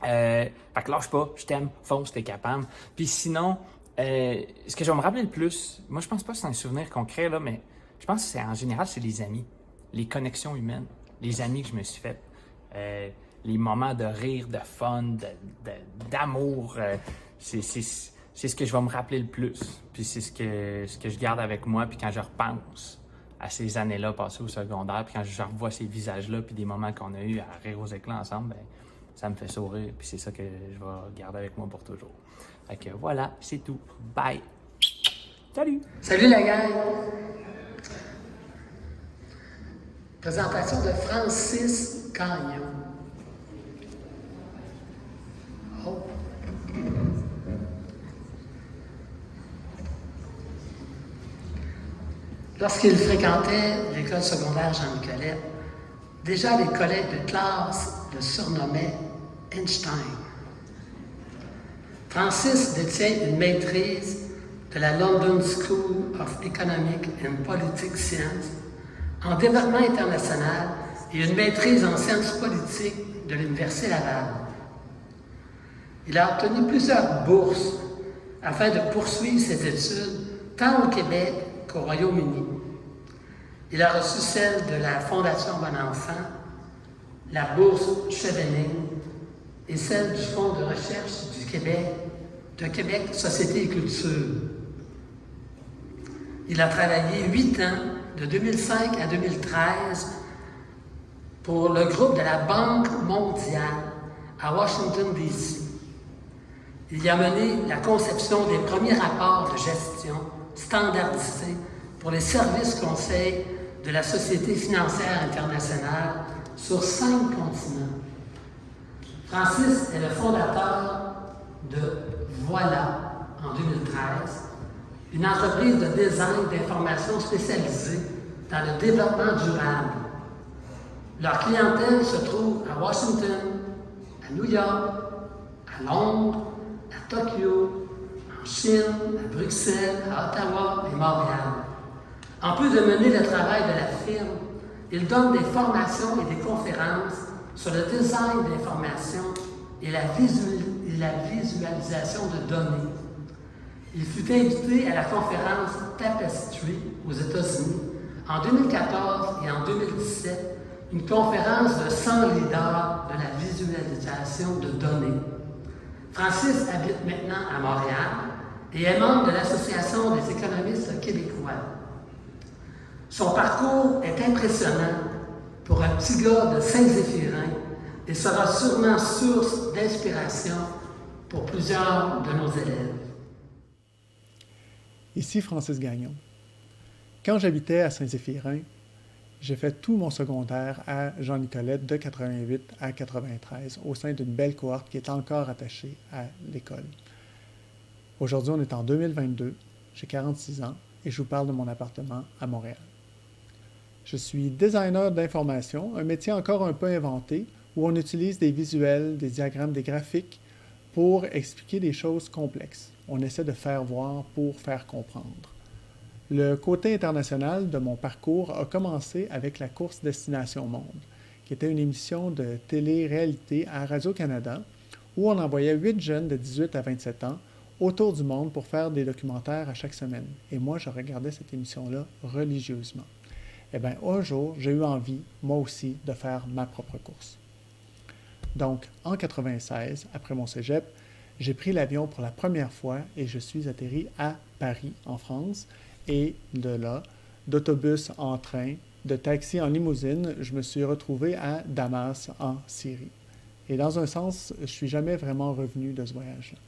Fait que lâche pas, je t'aime, fonce, t'es capable. Puis sinon, Ce que je vais me rappeler le plus, moi je pense pas que c'est un souvenir concret, là, mais je pense que c'est en général, c'est les amis, les connexions humaines, les amis que je me suis fait, les moments de rire, de fun, d'amour. C'est ce que je vais me rappeler le plus. Puis c'est ce que je garde avec moi. Puis quand je repense à ces années-là passées au secondaire, puis quand je revois ces visages-là, puis des moments qu'on a eu à rire aux éclats ensemble, ben, ça me fait sourire. Puis c'est ça que je vais garder avec moi pour toujours. Fait que voilà, c'est tout. Bye! Salut! Salut la gang! Présentation de Francis Gagnon. Oh. Lorsqu'il fréquentait l'école secondaire Jean-Nicolet, déjà les collègues de classe le surnommaient Einstein. Francis détient une maîtrise de la London School of Economic and Political Science en développement international et une maîtrise en sciences politiques de l'Université Laval. Il a obtenu plusieurs bourses afin de poursuivre ses études tant au Québec qu'au Royaume-Uni. Il a reçu celle de la Fondation Bon Enfant, la bourse Chevening et celle du Fonds de recherche du Québec, de Québec Société et Culture. Il a travaillé 8 ans, de 2005 à 2013, pour le groupe de la Banque mondiale à Washington, D.C. Il y a mené la conception des premiers rapports de gestion standardisés pour les services conseils de la Société financière internationale sur 5 continents. Francis est le fondateur de Voilà en 2013, une entreprise de design d'information spécialisée dans le développement durable. Leur clientèle se trouve à Washington, à New York, à Londres, à Tokyo, en Chine, à Bruxelles, à Ottawa et Montréal. En plus de mener le travail de la firme, il donne des formations et des conférences sur le design d'information et la visualisation de données. Il fut invité à la conférence Tapestry aux États-Unis en 2014 et en 2017, une conférence de 100 leaders de la visualisation de données. Francis habite maintenant à Montréal et est membre de l'Association des économistes québécois. Son parcours est impressionnant pour un petit gars de Saint-Zéphirin et sera sûrement source d'inspiration pour plusieurs de nos élèves. Ici Francis Gagnon. Quand j'habitais à Saint-Zéphirin, j'ai fait tout mon secondaire à Jean-Nicolet de 88 à 93 au sein d'une belle cohorte qui est encore attachée à l'école. Aujourd'hui, on est en 2022, j'ai 46 ans et je vous parle de mon appartement à Montréal. Je suis designer d'information, un métier encore un peu inventé où on utilise des visuels, des diagrammes, des graphiques pour expliquer des choses complexes. On essaie de faire voir pour faire comprendre. Le côté international de mon parcours a commencé avec la course Destination Monde, qui était une émission de télé-réalité à Radio-Canada où on envoyait 8 jeunes de 18 à 27 ans autour du monde pour faire des documentaires à chaque semaine. Et moi, je regardais cette émission-là religieusement. Eh bien, un jour, j'ai eu envie, moi aussi, de faire ma propre course. Donc, en 1996, après mon cégep, j'ai pris l'avion pour la première fois et je suis atterri à Paris, en France. Et de là, d'autobus en train, de taxi en limousine, je me suis retrouvé à Damas, en Syrie. Et dans un sens, je ne suis jamais vraiment revenu de ce voyage-là.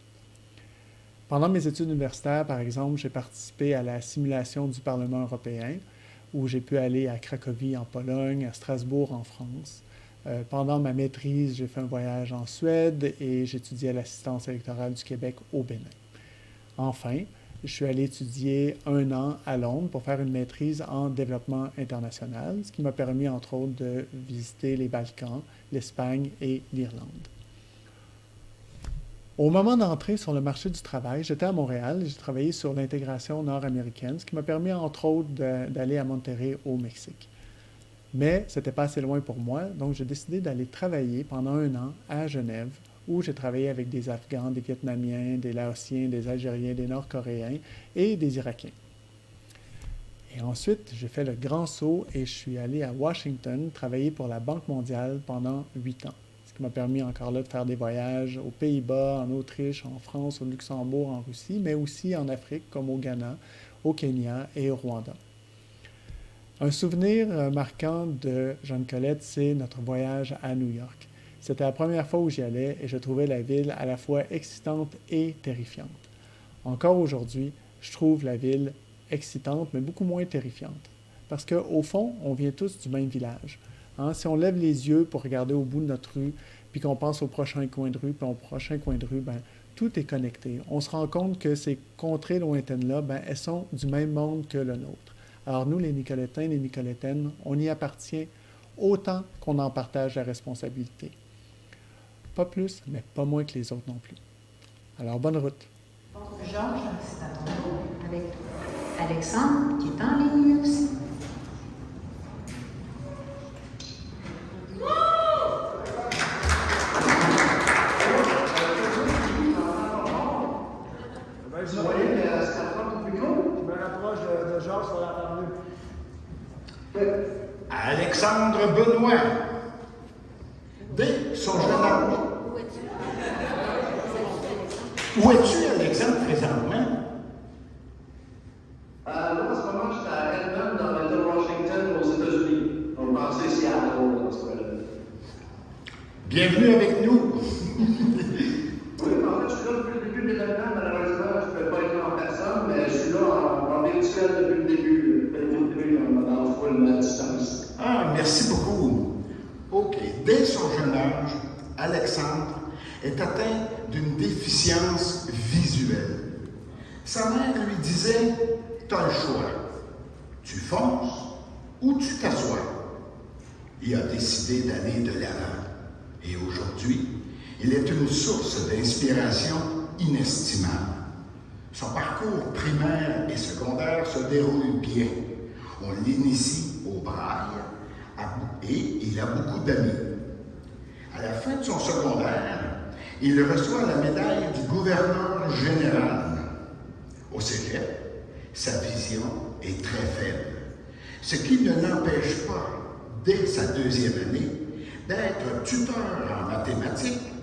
Pendant mes études universitaires, par exemple, j'ai participé à la simulation du Parlement européen, où j'ai pu aller à Cracovie, en Pologne, à Strasbourg, en France. Pendant ma maîtrise, j'ai fait un voyage en Suède et j'étudiais l'assistance électorale du Québec au Bénin. Enfin, je suis allé étudier 1 an à Londres pour faire une maîtrise en développement international, ce qui m'a permis, entre autres, de visiter les Balkans, l'Espagne et l'Irlande. Au moment d'entrer sur le marché du travail, j'étais à Montréal et j'ai travaillé sur l'intégration nord-américaine, ce qui m'a permis, entre autres, d'aller à Monterrey, au Mexique. Mais ce n'était pas assez loin pour moi, donc j'ai décidé d'aller travailler pendant 1 an à Genève, où j'ai travaillé avec des Afghans, des Vietnamiens, des Laotiens, des Algériens, des Nord-Coréens et des Irakiens. Et ensuite, j'ai fait le grand saut et je suis allé à Washington travailler pour la Banque mondiale pendant 8 ans. Ce qui m'a permis encore là de faire des voyages aux Pays-Bas, en Autriche, en France, au Luxembourg, en Russie, mais aussi en Afrique comme au Ghana, au Kenya et au Rwanda. Un souvenir marquant de Jeanne Colette, c'est notre voyage à New York. C'était la première fois où j'y allais et je trouvais la ville à la fois excitante et terrifiante. Encore aujourd'hui, je trouve la ville excitante, mais beaucoup moins terrifiante. Parce qu'au fond, on vient tous du même village. Hein? Si on lève les yeux pour regarder au bout de notre rue, puis qu'on pense au prochain coin de rue, puis au prochain coin de rue, ben, tout est connecté. On se rend compte que ces contrées lointaines-là, ben, elles sont du même monde que le nôtre. Alors nous, les Nicolétains, les Nicolétaines, on y appartient autant qu'on en partage la responsabilité. Pas plus, mais pas moins que les autres non plus. Alors, bonne route. Georges, c'est à ton tour, avec Alexandre, qui est en ligne aussi. Vous voyez, c'est un peu plus gros. Je me rapproche de Georges sur la parole. Alexandre Benoît, dès son jeune âge. Où es-tu, Alexandre, présentement? Là, en ce moment, je suis à Redmond, dans l'État de Washington, aux États-Unis. On pensait Seattle, dans ce cas-là. Bienvenue avec nous. Oui, en fait, je suis là depuis le début de l'événement. Malheureusement, je ne peux pas être là en personne, mais je suis là en virtuel depuis le début. Dans le full distance. Ah, merci beaucoup. OK. Dès son jeune âge, Alexandre est atteint d'une déficience visuelle. Sa mère lui disait « T'as le choix. Tu fonces ou tu t'assois. » Il a décidé d'aller de l'avant. Et aujourd'hui, il est une source d'inspiration inestimable. Son parcours primaire et secondaire se déroule bien. On l'initie au braille et il a beaucoup d'amis. À la fin de son secondaire, il reçoit la médaille du gouverneur général. Au cégep, sa vision est très faible, ce qui ne l'empêche pas, dès sa deuxième année, d'être tuteur en mathématiques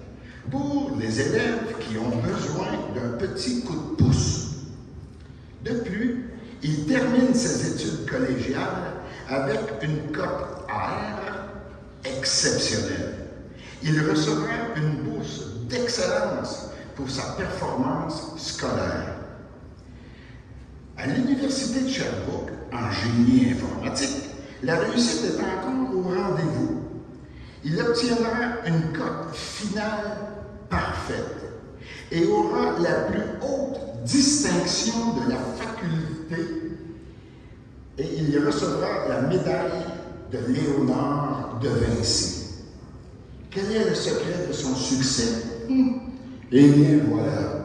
pour les élèves qui ont besoin d'un petit coup de pouce. De plus, il termine ses études collégiales avec une cote R exceptionnelle. Il recevra une bourse d'excellence pour sa performance scolaire. À l'Université de Sherbrooke, en génie informatique, la réussite est encore au rendez-vous. Il obtiendra une cote finale parfaite et aura la plus haute distinction de la faculté et il recevra la médaille de Léonard de Vinci. Quel est le secret de son succès? Eh bien, voilà.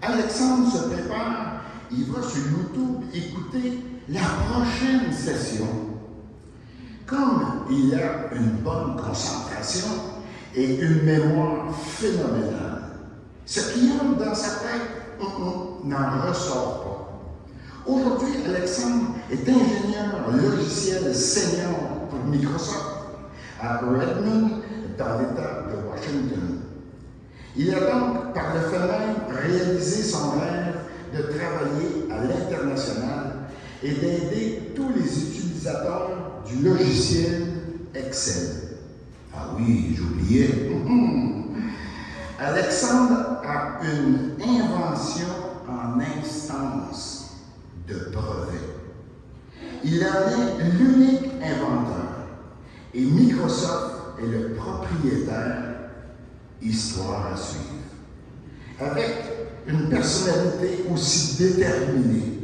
Alexandre se prépare, il va sur YouTube écouter la prochaine session. Comme il a une bonne concentration et une mémoire phénoménale, ce qui entre dans sa tête n'en ressort pas. Aujourd'hui, Alexandre est ingénieur logiciel senior pour Microsoft à Redmond, dans l'État de Washington. Il a donc, par le fait même, réalisé son rêve de travailler à l'international et d'aider tous les utilisateurs du logiciel Excel. Ah oui, j'oubliais. Alexandre a une invention en instance de brevet. Il en est l'unique inventeur et Microsoft est le propriétaire. Histoire à suivre. Avec une personnalité aussi déterminée,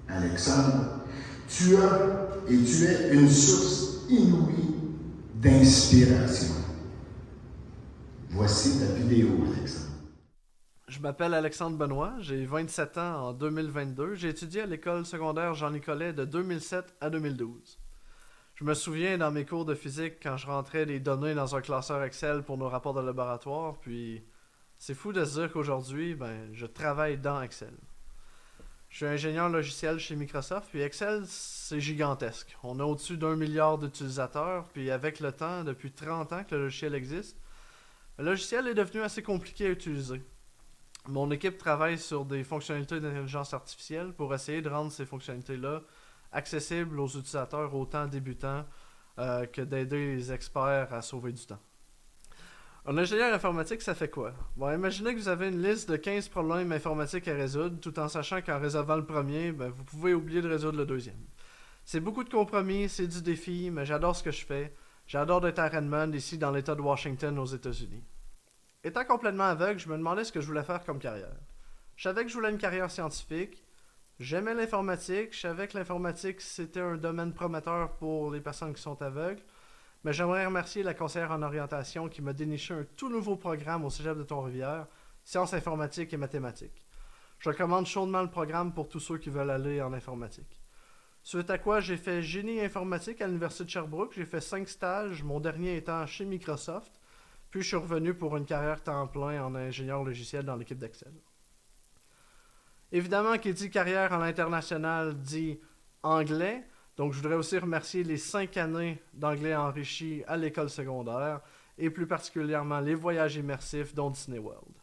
Alexandre, tu es une source inouïe d'inspiration. Voici la vidéo, Alexandre. Je m'appelle Alexandre Benoît, j'ai 27 ans en 2022. J'ai étudié à l'école secondaire Jean Nicolet de 2007 à 2012. Je me souviens dans mes cours de physique quand je rentrais les données dans un classeur Excel pour nos rapports de laboratoire, puis c'est fou de se dire qu'aujourd'hui, je travaille dans Excel. Je suis ingénieur logiciel chez Microsoft, puis Excel, c'est gigantesque. On a au-dessus d'1 milliard d'utilisateurs, puis avec le temps, depuis 30 ans que le logiciel existe, le logiciel est devenu assez compliqué à utiliser. Mon équipe travaille sur des fonctionnalités d'intelligence artificielle pour essayer de rendre ces fonctionnalités-là accessibles aux utilisateurs autant débutants que d'aider les experts à sauver du temps. Un ingénieur informatique, ça fait quoi? Bon, imaginez que vous avez une liste de 15 problèmes informatiques à résoudre, tout en sachant qu'en résolvant le premier, vous pouvez oublier de résoudre le deuxième. C'est beaucoup de compromis, c'est du défi, mais j'adore ce que je fais. J'adore d'être à Redmond, ici dans l'État de Washington, aux États-Unis. Étant complètement aveugle, je me demandais ce que je voulais faire comme carrière. Je savais que je voulais une carrière scientifique. J'aimais l'informatique. Je savais que l'informatique, c'était un domaine prometteur pour les personnes qui sont aveugles. Mais j'aimerais remercier la conseillère en orientation qui m'a déniché un tout nouveau programme au Cégep de Trois-Rivières, Sciences informatiques et mathématiques. Je recommande chaudement le programme pour tous ceux qui veulent aller en informatique. Suite à quoi, j'ai fait génie informatique à l'Université de Sherbrooke. J'ai fait 5 stages, mon dernier étant chez Microsoft. Puis je suis revenu pour une carrière temps plein en ingénieur logiciel dans l'équipe d'Excel. Évidemment, qui dit carrière à l'international dit anglais. Donc, je voudrais aussi remercier les 5 années d'anglais enrichi à l'école secondaire et plus particulièrement les voyages immersifs dont Disney World.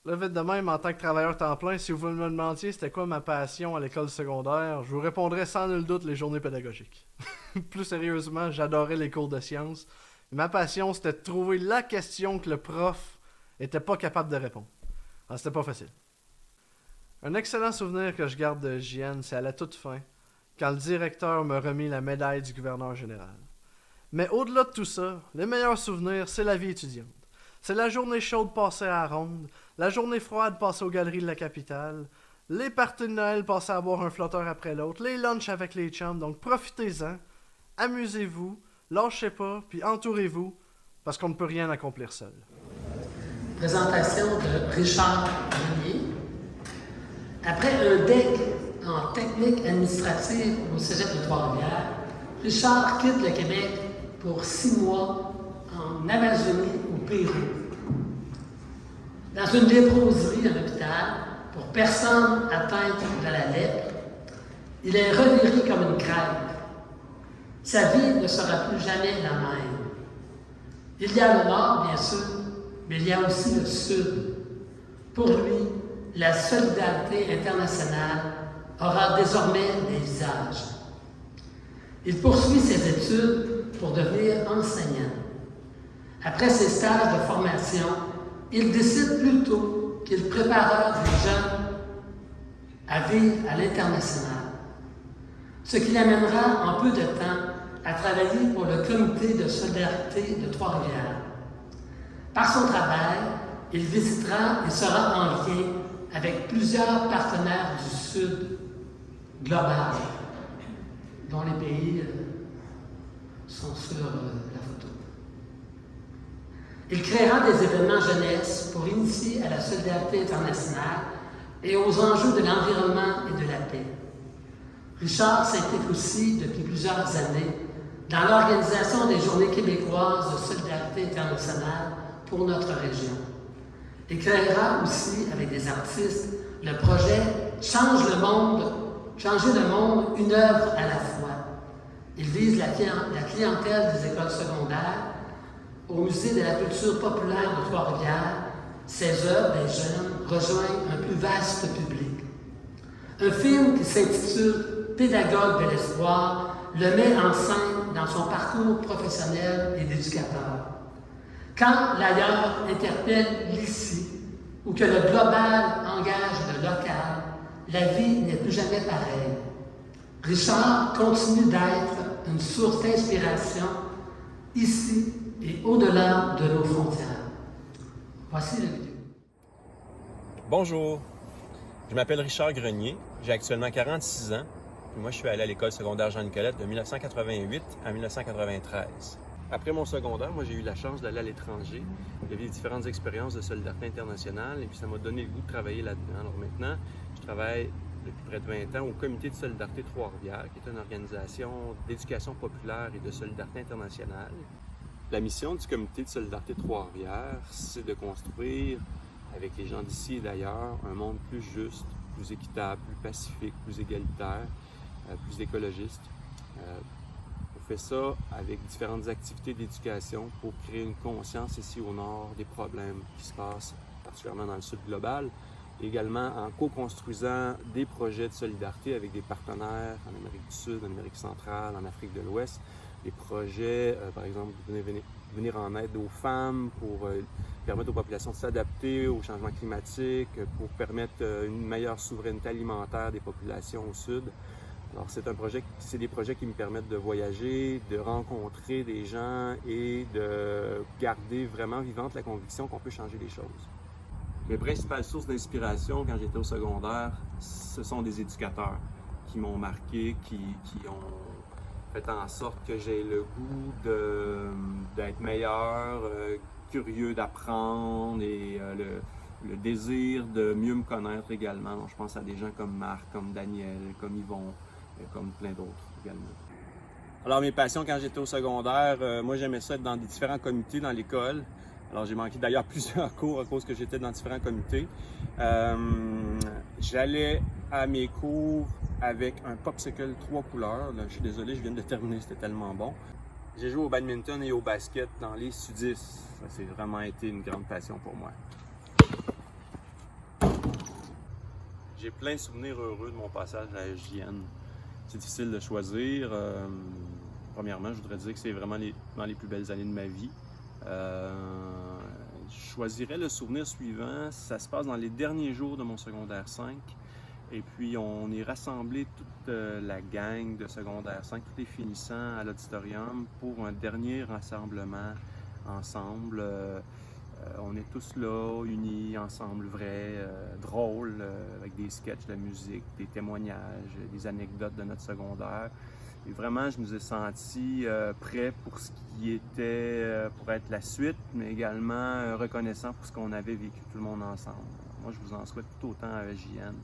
Là, vite de même, en tant que travailleur temps plein, si vous me demandiez c'était quoi ma passion à l'école secondaire, je vous répondrais sans nul doute les journées pédagogiques. Plus sérieusement, j'adorais les cours de sciences. Ma passion, c'était de trouver la question que le prof était pas capable de répondre. Alors, c'était pas facile. Un excellent souvenir que je garde de JN, c'est à la toute fin, quand le directeur m'a remis la médaille du gouverneur général. Mais au-delà de tout ça, le meilleur souvenir, c'est la vie étudiante. C'est la journée chaude passée à la ronde, la journée froide passée aux galeries de la capitale, les parties de Noël passées à boire un flotteur après l'autre, les lunchs avec les chums, donc profitez-en, amusez-vous, lâchez pas, puis entourez-vous, parce qu'on ne peut rien accomplir seul. Présentation de Richard Grenier. Après un DEC en technique administrative au Cégep de Trois-Rivières, Richard quitte le Québec pour 6 mois en Amazonie, au Pérou. Dans une léproserie à l'hôpital, pour personnes atteintes de la lèpre, il est reviré comme une crêpe. Sa vie ne sera plus jamais la même. Il y a le Nord, bien sûr, mais il y a aussi le Sud. Pour lui, la solidarité internationale aura désormais des visages. Il poursuit ses études pour devenir enseignant. Après ses stages de formation, il décide plutôt qu'il préparera des jeunes à vivre à l'international, ce qui l'amènera en peu de temps à travailler pour le Comité de solidarité de Trois-Rivières. Par son travail, il visitera et sera en lien avec plusieurs partenaires du Sud global, dont les pays sont sur la photo. Il créera des événements jeunesse pour initier à la solidarité internationale et aux enjeux de l'environnement et de la paix. Richard s'implique aussi depuis plusieurs années dans l'organisation des Journées québécoises de solidarité internationale pour notre région. Il créera aussi, avec des artistes, le projet Changer le monde, une œuvre à la fois. Il vise la clientèle des écoles secondaires. Au Musée de la culture populaire de Trois-Rivières, ces œuvres des jeunes rejoignent un plus vaste public. Un film qui s'intitule Pédagogue de l'espoir le met en scène dans son parcours professionnel et d'éducateur. Quand l'ailleurs interpelle l'ici, ou que le global engage le local, la vie n'est plus jamais pareille. Richard continue d'être une source d'inspiration ici et au-delà de nos frontières. Voici la vidéo. Bonjour, je m'appelle Richard Grenier, j'ai actuellement 46 ans, puis moi je suis allé à l'école secondaire Jean-Nicolette de 1988 à 1993. Après mon secondaire, moi j'ai eu la chance d'aller à l'étranger, de vivre différentes expériences de solidarité internationale et puis ça m'a donné le goût de travailler là-dedans. Alors maintenant, je travaille depuis près de 20 ans au Comité de solidarité Trois-Rivières, qui est une organisation d'éducation populaire et de solidarité internationale. La mission du Comité de solidarité Trois-Rivières, c'est de construire, avec les gens d'ici et d'ailleurs, un monde plus juste, plus équitable, plus pacifique, plus égalitaire, plus écologiste. On fait ça avec différentes activités d'éducation pour créer une conscience ici au Nord des problèmes qui se passent, particulièrement dans le Sud global, et également en co-construisant des projets de solidarité avec des partenaires en Amérique du Sud, en Amérique centrale, en Afrique de l'Ouest, des projets, par exemple, venir en aide aux femmes pour permettre aux populations de s'adapter au changement climatique, pour permettre une meilleure souveraineté alimentaire des populations au Sud. Alors, c'est des projets qui me permettent de voyager, de rencontrer des gens et de garder vraiment vivante la conviction qu'on peut changer les choses. Mes principales sources d'inspiration quand j'étais au secondaire, ce sont des éducateurs qui m'ont marqué, qui ont fait en sorte que j'ai le goût d'être meilleur, curieux d'apprendre et le désir de mieux me connaître également. Donc, je pense à des gens comme Marc, comme Daniel, comme Yvon, comme plein d'autres également. Alors, mes passions quand j'étais au secondaire, moi j'aimais ça être dans des différents comités dans l'école. Alors, j'ai manqué d'ailleurs plusieurs cours à cause que j'étais dans différents comités. J'allais à mes cours avec un popsicle 3 couleurs. Là, je suis désolé, je viens de terminer, c'était tellement bon. J'ai joué au badminton et au basket dans les sudistes. Ça, c'est vraiment été une grande passion pour moi. J'ai plein de souvenirs heureux de mon passage à SJN. C'est difficile de choisir. Premièrement, je voudrais dire que c'est vraiment dans les plus belles années de ma vie. Je choisirais le souvenir suivant. Ça se passe dans les derniers jours de mon secondaire 5. Et puis, on est rassemblés toute la gang de secondaire 5, tous les finissants à l'auditorium pour un dernier rassemblement ensemble. On est tous là, unis, ensemble, vrais, drôles, avec des sketchs de musique, des témoignages, des anecdotes de notre secondaire. Et vraiment, je nous ai sentis prêts pour ce qui était, pour être la suite, mais également reconnaissants pour ce qu'on avait vécu tout le monde ensemble. Moi, je vous en souhaite tout autant à SJN.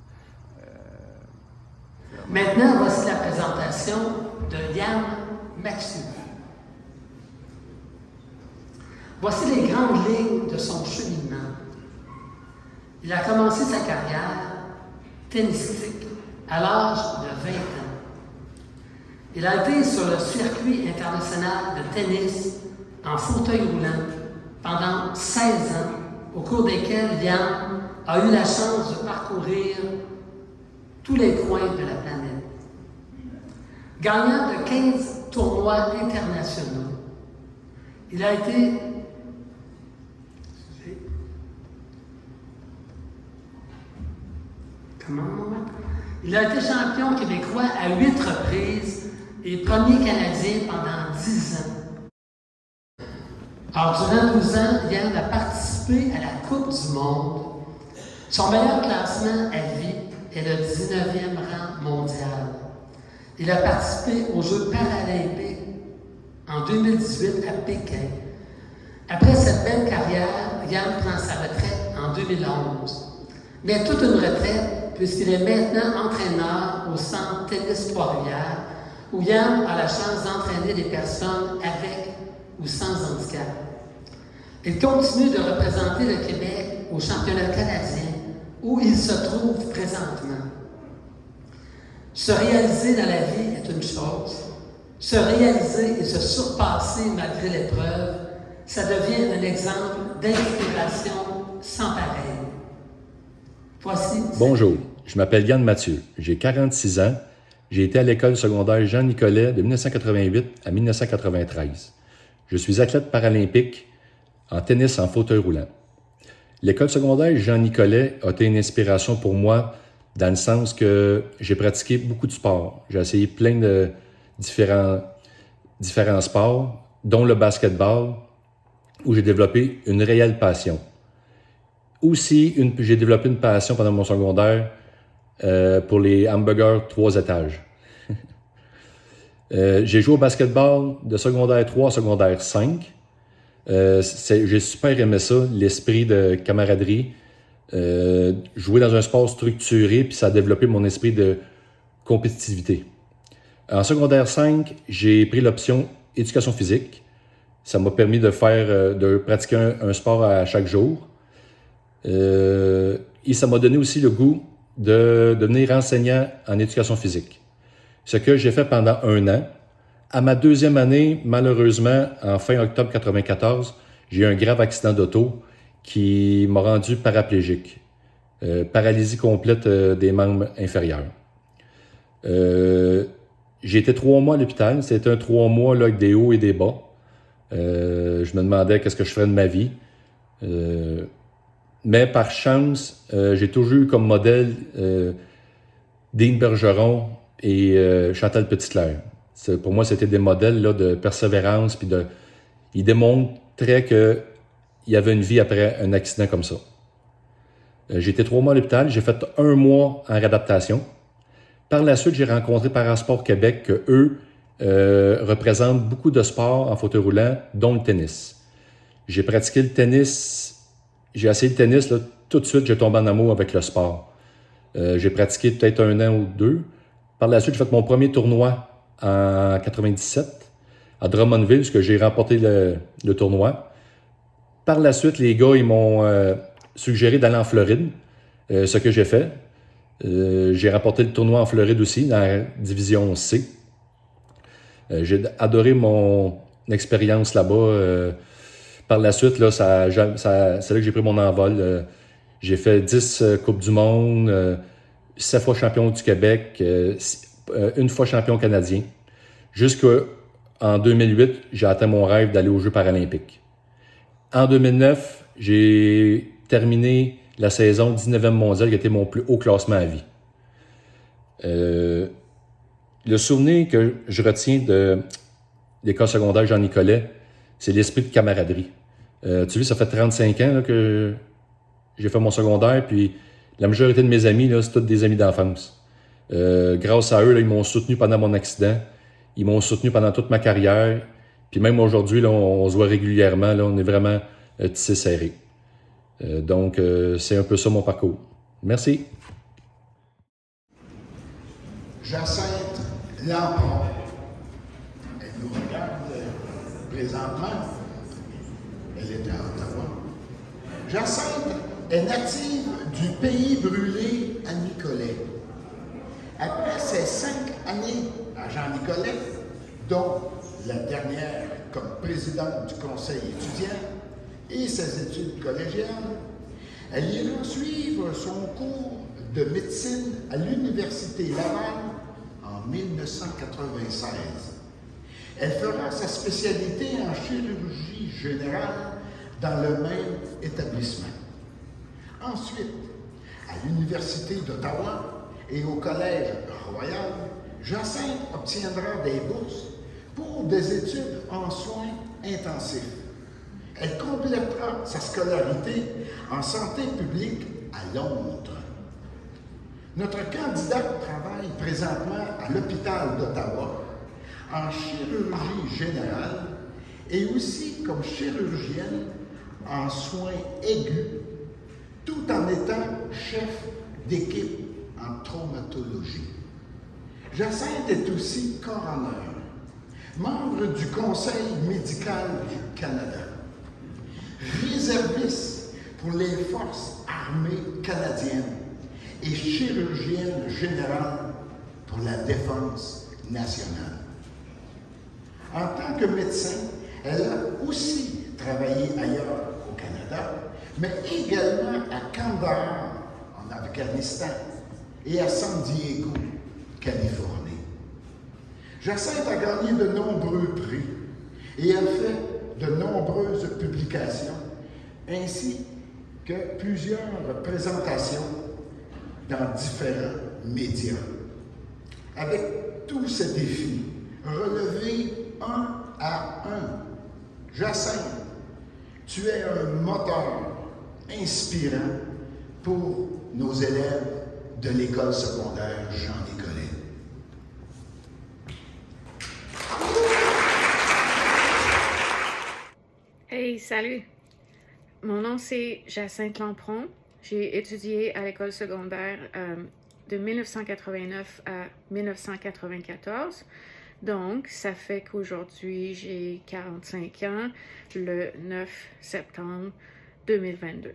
Maintenant, voici la présentation de Yann Mathieu. Voici les grandes lignes de son cheminement. Il a commencé sa carrière tennistique à l'âge de 20 ans. Il a été sur le circuit international de tennis en fauteuil roulant pendant 16 ans, au cours desquels Yann a eu la chance de parcourir tous les coins de la planète. Gagnant de 15 tournois internationaux, il a été champion québécois à 8 reprises et premier Canadien pendant 10 ans. Alors, durant 12 ans, Yann a participé à la Coupe du Monde. Son meilleur classement à vie est le 19e rang mondial. Il a participé aux Jeux paralympiques en 2018 à Pékin. Après cette belle carrière, Yann prend sa retraite en 2011. Mais toute une retraite, puisqu'il est maintenant entraîneur au Centre Tennis Trois-Rivières, où Yann a la chance d'entraîner des personnes avec ou sans handicap. Il continue de représenter le Québec au championnat canadien, où il se trouve présentement. Se réaliser dans la vie est une chose. Se réaliser et se surpasser malgré l'épreuve, ça devient un exemple d'inspiration sans pareil. Voici. Bonjour, je m'appelle Yann Mathieu, j'ai 46 ans. J'ai été à l'école secondaire Jean Nicolet de 1988 à 1993. Je suis athlète paralympique en tennis en fauteuil roulant. L'école secondaire Jean Nicolet a été une inspiration pour moi dans le sens que j'ai pratiqué beaucoup de sports. J'ai essayé plein de différents sports, dont le basketball, où j'ai développé une réelle passion. Aussi, j'ai développé une passion pendant mon secondaire pour les hamburgers 3 étages. J'ai joué au basketball de secondaire 3 à secondaire 5. J'ai super aimé ça, l'esprit de camaraderie, jouer dans un sport structuré, puis ça a développé mon esprit de compétitivité. En secondaire 5, j'ai pris l'option éducation physique. Ça m'a permis de pratiquer un sport à chaque jour. Et ça m'a donné aussi le goût de devenir enseignant en éducation physique. Ce que j'ai fait pendant 1 an. À ma 2e année, malheureusement, en fin octobre 1994, j'ai eu un grave accident d'auto qui m'a rendu paraplégique. Paralysie complète des membres inférieurs. J'ai été 3 mois à l'hôpital. C'était un 3 mois là, avec des hauts et des bas. Je me demandais qu'est-ce que je ferais de ma vie. Mais par chance, j'ai toujours eu comme modèle Dean Bergeron et Chantal Petitclerc. Pour moi, c'était des modèles là, de persévérance. Puis ils démontraient qu'il y avait une vie après un accident comme ça. J'ai été 3 mois à l'hôpital. J'ai fait 1 mois en réadaptation. Par la suite, j'ai rencontré Parasport Québec, que eux représentent beaucoup de sports en fauteuil roulant, dont le tennis. J'ai pratiqué le tennis. J'ai essayé le tennis. Là, tout de suite, j'ai tombé en amour avec le sport. J'ai pratiqué peut-être 1 an ou 2. Par la suite, j'ai fait mon premier tournoi en 97 à Drummondville, puisque j'ai remporté le tournoi. Par la suite, les gars, ils m'ont suggéré d'aller en Floride, ce que j'ai fait. J'ai remporté le tournoi en Floride aussi, dans la division C. J'ai adoré mon expérience là-bas. Par la suite, là, c'est là que j'ai pris mon envol. J'ai fait 10 Coupes du Monde, 7 fois champion du Québec, 1 fois champion canadien. Jusqu'en 2008, j'ai atteint mon rêve d'aller aux Jeux paralympiques. En 2009, j'ai terminé la saison 19e mondiale, qui était mon plus haut classement à vie. Le souvenir que je retiens de l'école secondaire Jean-Nicolet, c'est l'esprit de camaraderie. Tu vois, ça fait 35 ans là, que j'ai fait mon secondaire, puis la majorité de mes amis, là, c'est tous des amis d'enfance. Grâce à eux, là, ils m'ont soutenu pendant mon accident, ils m'ont soutenu pendant toute ma carrière, puis même aujourd'hui, là, on se voit régulièrement, là, on est vraiment tissé serré. Donc, c'est un peu ça mon parcours. Merci. Jacinthe Lampron. Elle nous regarde présentement. Elle est à Ottawa. Jacinthe est native du pays brûlé à Nicolet. Après ses 5 années à Jean-Nicolet, dont la dernière comme présidente du conseil étudiant et ses études collégiales, elle ira suivre son cours de médecine à l'Université Laval en 1996. Elle fera sa spécialité en chirurgie générale dans le même établissement. Ensuite, à l'Université d'Ottawa et au Collège Royal, Jacinthe obtiendra des bourses pour des études en soins intensifs. Elle complétera sa scolarité en santé publique à Londres. Notre candidate travaille présentement à l'hôpital d'Ottawa en chirurgie générale et aussi comme chirurgienne en soins aigus, tout en étant chef d'équipe en traumatologie. Jacinthe est aussi coroner, membre du Conseil médical du Canada, réserviste pour les forces armées canadiennes et chirurgienne générale pour la défense nationale. En tant que médecin, elle a aussi travaillé ailleurs au Canada, mais également à Kandahar, en Afghanistan, et à San Diego, Californie. Jacinthe a gagné de nombreux prix et a fait de nombreuses publications, ainsi que plusieurs présentations dans différents médias. Avec tous ces défis relevés un à un, Jacinthe, tu es un moteur inspirant pour nos élèves de l'école secondaire Jean-Nicolet. Hey, salut! Mon nom c'est Jacinthe Lampron. J'ai étudié à l'école secondaire de 1989 à 1994. Donc, ça fait qu'aujourd'hui, j'ai 45 ans, le 9 septembre 2022.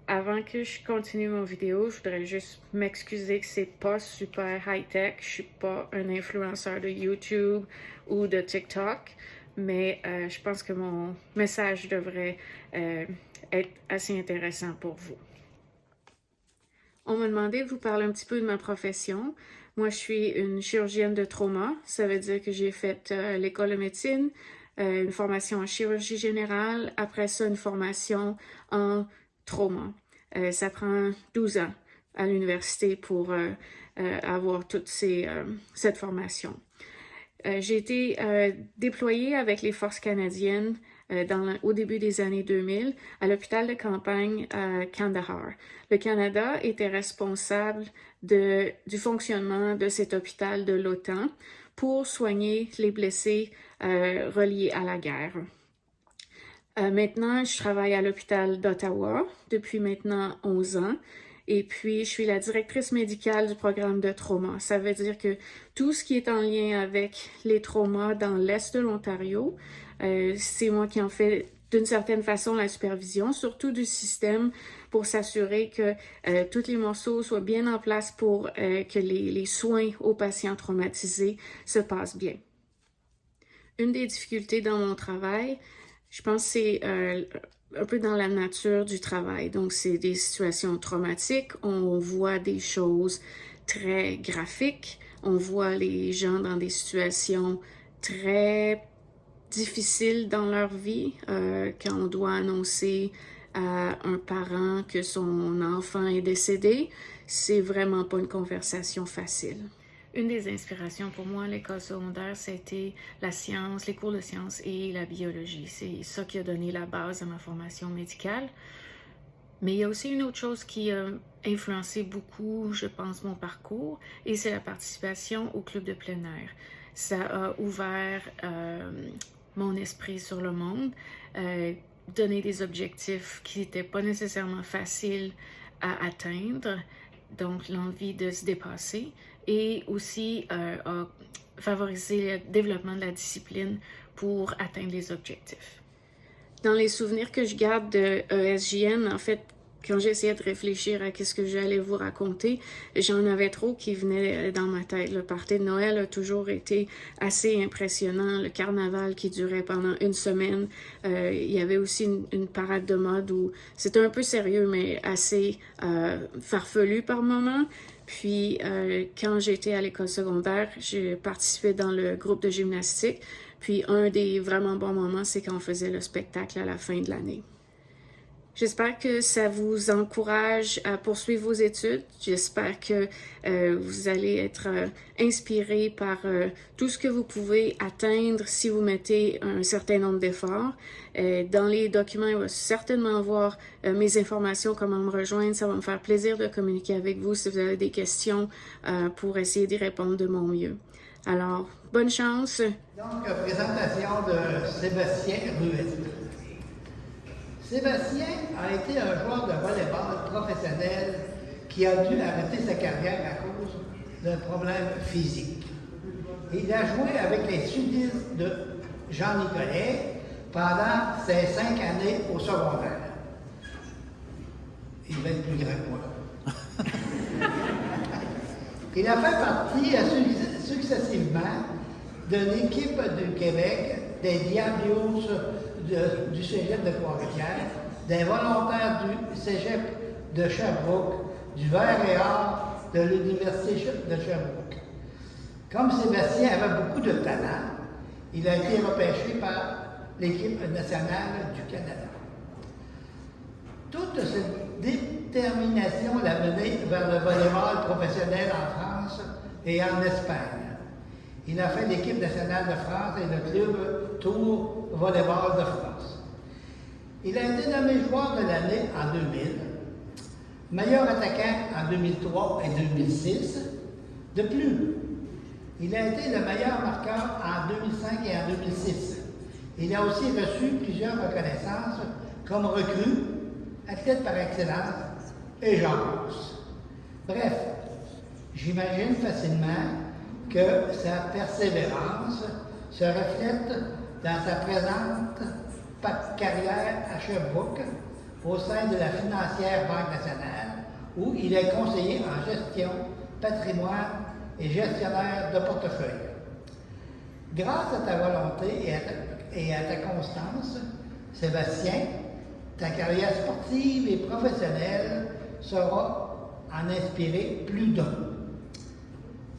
Avant que je continue mon vidéo, je voudrais juste m'excuser que c'est pas super high-tech. Je suis pas un influenceur de YouTube ou de TikTok, mais je pense que mon message devrait être assez intéressant pour vous. On m'a demandé de vous parler un petit peu de ma profession. Moi, je suis une chirurgienne de trauma. Ça veut dire que j'ai fait l'école de médecine, une formation en chirurgie générale, après ça, une formation en trauma. Ça prend 12 ans à l'université pour avoir toute cette formation. J'ai été déployée avec les forces canadiennes au début des années 2000 à l'hôpital de campagne à Kandahar. Le Canada était responsable du fonctionnement de cet hôpital de l'OTAN pour soigner les blessés reliés à la guerre. Maintenant, je travaille à l'hôpital d'Ottawa depuis maintenant 11 ans. Et puis, je suis la directrice médicale du programme de trauma. Ça veut dire que tout ce qui est en lien avec les traumas dans l'Est de l'Ontario, c'est moi qui en fais d'une certaine façon la supervision, surtout du système, pour s'assurer que tous les morceaux soient bien en place pour que les soins aux patients traumatisés se passent bien. Une des difficultés dans mon travail, je pense que c'est un peu dans la nature du travail. Donc, c'est des situations traumatiques. On voit des choses très graphiques. On voit les gens dans des situations très difficiles dans leur vie. Quand on doit annoncer à un parent que son enfant est décédé, c'est vraiment pas une conversation facile. Une des inspirations pour moi à l'école secondaire, c'était la science, les cours de sciences et la biologie. C'est ça qui a donné la base à ma formation médicale. Mais il y a aussi une autre chose qui a influencé beaucoup, je pense, mon parcours, et c'est la participation au club de plein air. Ça a ouvert mon esprit sur le monde, donné des objectifs qui n'étaient pas nécessairement faciles à atteindre, donc l'envie de se dépasser, et aussi a favorisé le développement de la discipline pour atteindre les objectifs. Dans les souvenirs que je garde de ESJN, en fait, quand j'essayais de réfléchir à ce que j'allais vous raconter, j'en avais trop qui venaient dans ma tête. Le party de Noël a toujours été assez impressionnant. Le carnaval qui durait pendant une semaine. Il y avait aussi une parade de mode où c'était un peu sérieux, mais assez farfelu par moments. Puis, quand j'étais à l'école secondaire, j'ai participé dans le groupe de gymnastique. Puis, un des vraiment bons moments, c'est quand on faisait le spectacle à la fin de l'année. J'espère que ça vous encourage à poursuivre vos études. J'espère que vous allez être inspiré par tout ce que vous pouvez atteindre si vous mettez un certain nombre d'efforts. Dans les documents, il va certainement avoir mes informations, comment me rejoindre. Ça va me faire plaisir de communiquer avec vous si vous avez des questions pour essayer d'y répondre de mon mieux. Alors, bonne chance. Donc, présentation de Sébastien Ruet. Sébastien a été un joueur de volleyball professionnel qui a dû arrêter sa carrière à cause d'un problème physique. Il a joué avec les sudistes de Jean Nicolet pendant ses 5 années au secondaire. Il va être plus grand que moi. Il a fait partie successivement de l'équipe du Québec, des Diablos du Cégep de Trois-Rivières, des volontaires du Cégep de Sherbrooke, du Vert et Or de l'Université de Sherbrooke. Comme Sébastien avait beaucoup de talent, il a été repêché par l'équipe nationale du Canada. Toute cette détermination l'a mené vers le volleyball professionnel en France et en Espagne. Il a fait l'équipe nationale de France et le club Tour Volleyball de France. Il a été nommé joueur de l'année en 2000, meilleur attaquant en 2003 et 2006. De plus, il a été le meilleur marqueur en 2005 et en 2006. Il a aussi reçu plusieurs reconnaissances comme recrue, athlète par excellence et j'en passe. Bref, j'imagine facilement que sa persévérance se reflète dans sa présente carrière à Sherbrooke au sein de la financière Banque nationale, où il est conseiller en gestion, patrimoine et gestionnaire de portefeuille. Grâce à ta volonté et à ta constance, Sébastien, ta carrière sportive et professionnelle saura en inspirer plus d'un.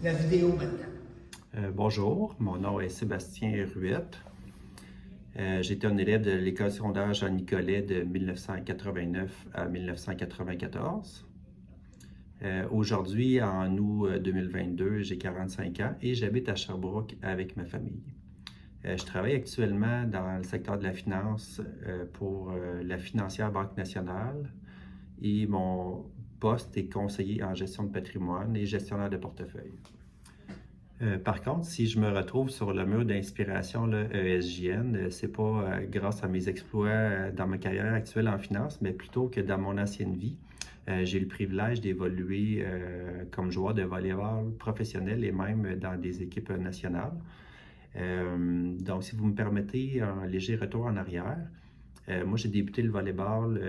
La vidéo maintenant. Bonjour, mon nom est Sébastien Ruette. J'étais un élève de l'école secondaire Jean-Nicolet de 1989 à 1994. Aujourd'hui, en août 2022, j'ai 45 ans et j'habite à Sherbrooke avec ma famille. Je travaille actuellement dans le secteur de la finance pour la financière Banque nationale et mon poste est conseiller en gestion de patrimoine et gestionnaire de portefeuille. Par contre, si je me retrouve sur le mur d'inspiration ESJN, c'est pas grâce à mes exploits dans ma carrière actuelle en finance, mais plutôt que dans mon ancienne vie. J'ai eu le privilège d'évoluer comme joueur de volley-ball professionnel et même dans des équipes nationales. Donc, si vous me permettez un léger retour en arrière, moi j'ai débuté le volley-ball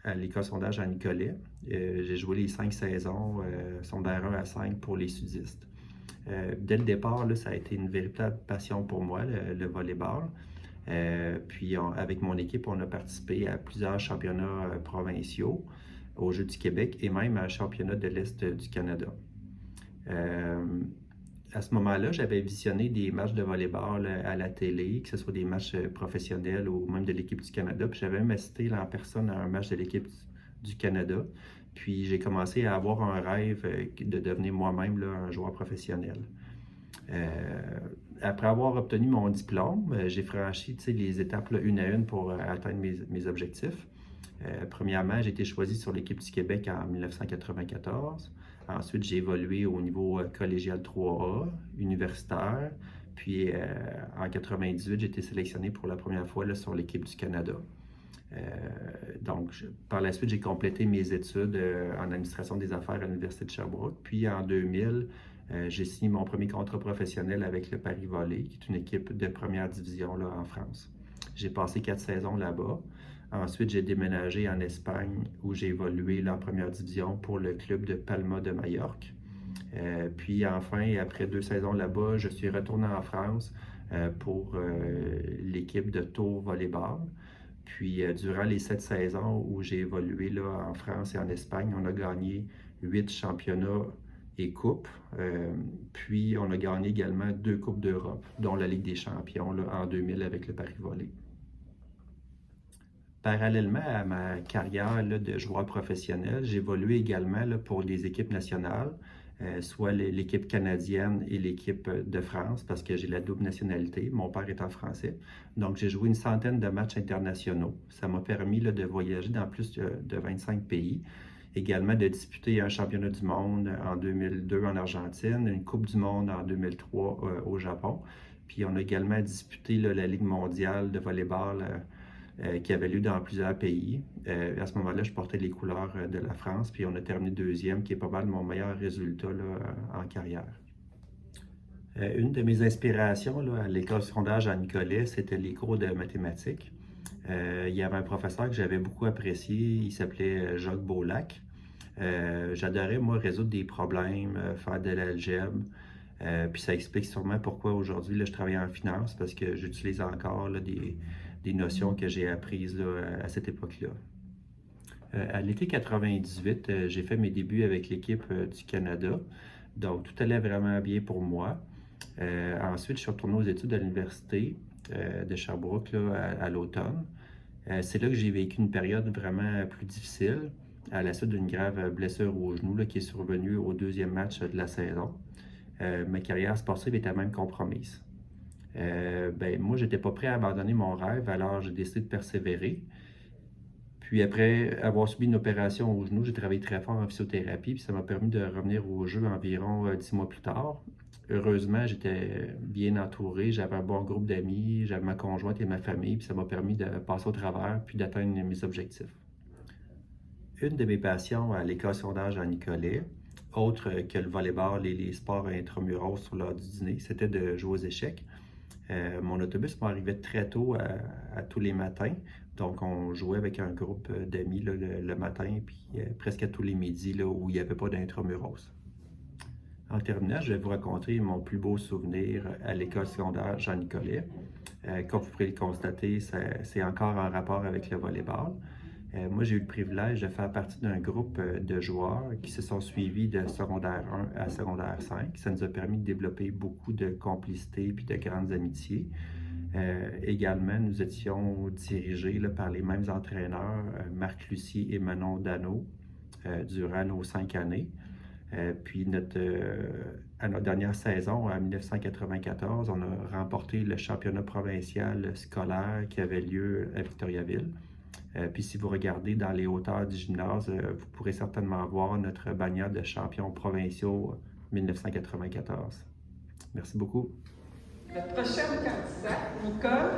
à l'école secondaire Jean-Nicolet. J'ai joué les 5 saisons, secondaire 1 à 5 pour les sudistes. Dès le départ, là, ça a été une véritable passion pour moi, le volley-ball. Puis avec mon équipe, on a participé à plusieurs championnats provinciaux, aux Jeux du Québec et même à un championnat de l'Est du Canada. À ce moment-là, j'avais visionné des matchs de volley-ball à la télé, que ce soit des matchs professionnels ou même de l'équipe du Canada. Puis j'avais même assisté là, en personne à un match de l'équipe du Canada. Puis j'ai commencé à avoir un rêve de devenir moi-même un joueur professionnel. Après avoir obtenu mon diplôme, j'ai franchi les étapes une à une pour atteindre mes objectifs. Premièrement, j'ai été choisi sur l'équipe du Québec en 1994. Ensuite, j'ai évolué au niveau collégial 3A, universitaire. Puis en 1998, j'ai été sélectionné pour la première fois sur l'équipe du Canada. Par la suite, j'ai complété mes études en administration des affaires à l'Université de Sherbrooke. Puis en 2000, j'ai signé mon premier contrat professionnel avec le Paris Volley, qui est une équipe de première division là, en France. J'ai passé 4 saisons là-bas. Ensuite, j'ai déménagé en Espagne où j'ai évolué là, en première division pour le club de Palma de Majorque. Puis enfin, après 2 saisons là-bas, je suis retourné en France pour l'équipe de Tours Volleyball. Puis durant les 7 saisons où j'ai évolué là, en France et en Espagne, on a gagné 8 championnats et coupes. Puis on a gagné également 2 Coupes d'Europe, dont la Ligue des champions là, en 2000 avec le Paris Volley. Parallèlement à ma carrière là, de joueur professionnel, j'ai évolué également là, pour les équipes nationales, soit l'équipe canadienne et l'équipe de France, parce que j'ai la double nationalité, mon père étant français. Donc j'ai joué une centaine de matchs internationaux. Ça m'a permis là, de voyager dans plus de 25 pays. Également de disputer un championnat du monde en 2002 en Argentine, une Coupe du monde en 2003 au Japon. Puis on a également disputé là, la Ligue mondiale de volleyball qui avait lieu dans plusieurs pays. À ce moment-là, je portais les couleurs de la France, puis on a terminé 2e, qui est pas mal mon meilleur résultat là, en carrière. Une de mes inspirations là, à l'école secondaire Jean-Nicolet, c'était les cours de mathématiques. Il y avait un professeur que j'avais beaucoup apprécié, il s'appelait Jacques Beaulac. J'adorais, moi, résoudre des problèmes, faire de l'algèbre. Puis ça explique sûrement pourquoi aujourd'hui je travaille en finance, parce que j'utilise encore là, des notions que j'ai apprises là, à cette époque-là. À l'été 98, j'ai fait mes débuts avec l'équipe du Canada, donc tout allait vraiment bien pour moi. Ensuite, je suis retourné aux études à l'université de Sherbrooke là, à l'automne. C'est là que j'ai vécu une période vraiment plus difficile, à la suite d'une grave blessure au genou là, qui est survenue au 2e match de la saison. Ma carrière sportive était même compromise. Moi, j'étais pas prêt à abandonner mon rêve, alors j'ai décidé de persévérer. Puis après avoir subi une opération au genou, j'ai travaillé très fort en physiothérapie, puis ça m'a permis de revenir au jeu environ 10 mois plus tard. Heureusement, j'étais bien entouré, j'avais un bon groupe d'amis, j'avais ma conjointe et ma famille, puis ça m'a permis de passer au travers puis d'atteindre mes objectifs. Une de mes passions à l'école secondaire Jean-Nicolet, autre que le volleyball et les sports intramuros sur l'heure du dîner, c'était de jouer aux échecs. Mon autobus m'arrivait très tôt à tous les matins. Donc, on jouait avec un groupe d'amis le matin, puis presque à tous les midis là, où il n'y avait pas d'intramuros. En terminant, je vais vous raconter mon plus beau souvenir à l'école secondaire Jean-Nicolet. Comme vous pourrez le constater, c'est encore en rapport avec le volleyball. Moi, j'ai eu le privilège de faire partie d'un groupe de joueurs qui se sont suivis de secondaire 1 à secondaire 5. Ça nous a permis de développer beaucoup de complicité puis de grandes amitiés. Également, nous étions dirigés là, par les mêmes entraîneurs, Marc Lucie et Manon Dano, durant nos 5 années. Puis à notre dernière saison, en 1994, on a remporté le championnat provincial scolaire qui avait lieu à Victoriaville. Puis si vous regardez dans les hauteurs du gymnase, vous pourrez certainement voir notre bannière de champions provinciaux 1994. Merci beaucoup. Notre prochaine candidate, Nicole,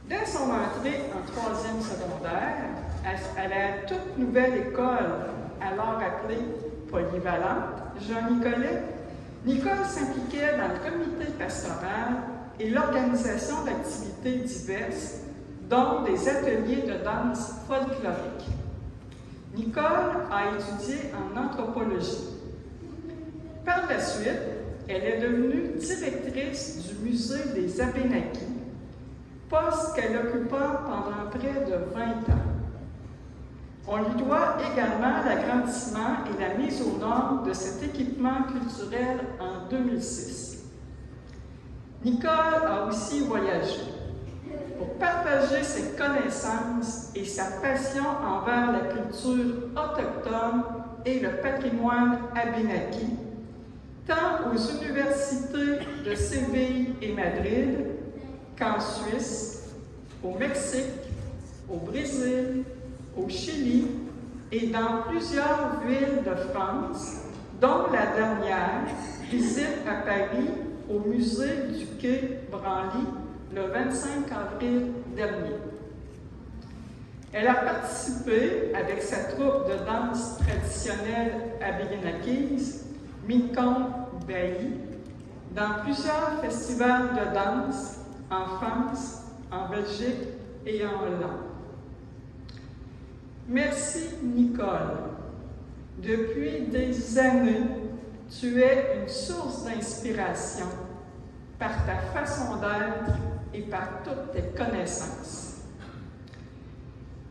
dès son entrée en 3e secondaire, à la toute nouvelle école, alors appelée polyvalente, Jean-Nicolet, Nicole s'impliquait dans le comité pastoral et l'organisation d'activités diverses, dont des ateliers de danse folklorique. Nicole a étudié en anthropologie. Par la suite, elle est devenue directrice du musée des Abénaquis, poste qu'elle occupa pendant près de 20 ans. On lui doit également l'agrandissement et la mise aux normes de cet équipement culturel en 2006. Nicole a aussi voyagé pour partager ses connaissances et sa passion envers la culture autochtone et le patrimoine abénaki, tant aux universités de Séville et Madrid qu'en Suisse, au Mexique, au Brésil, au Chili et dans plusieurs villes de France, dont la dernière, visite à Paris au musée du Quai Branly le 25 avril dernier. Elle a participé avec sa troupe de danse traditionnelle abénaquise, Minkon Bailly, dans plusieurs festivals de danse en France, en Belgique et en Hollande. Merci, Nicole. Depuis des années, tu es une source d'inspiration par ta façon d'être et par toutes tes connaissances.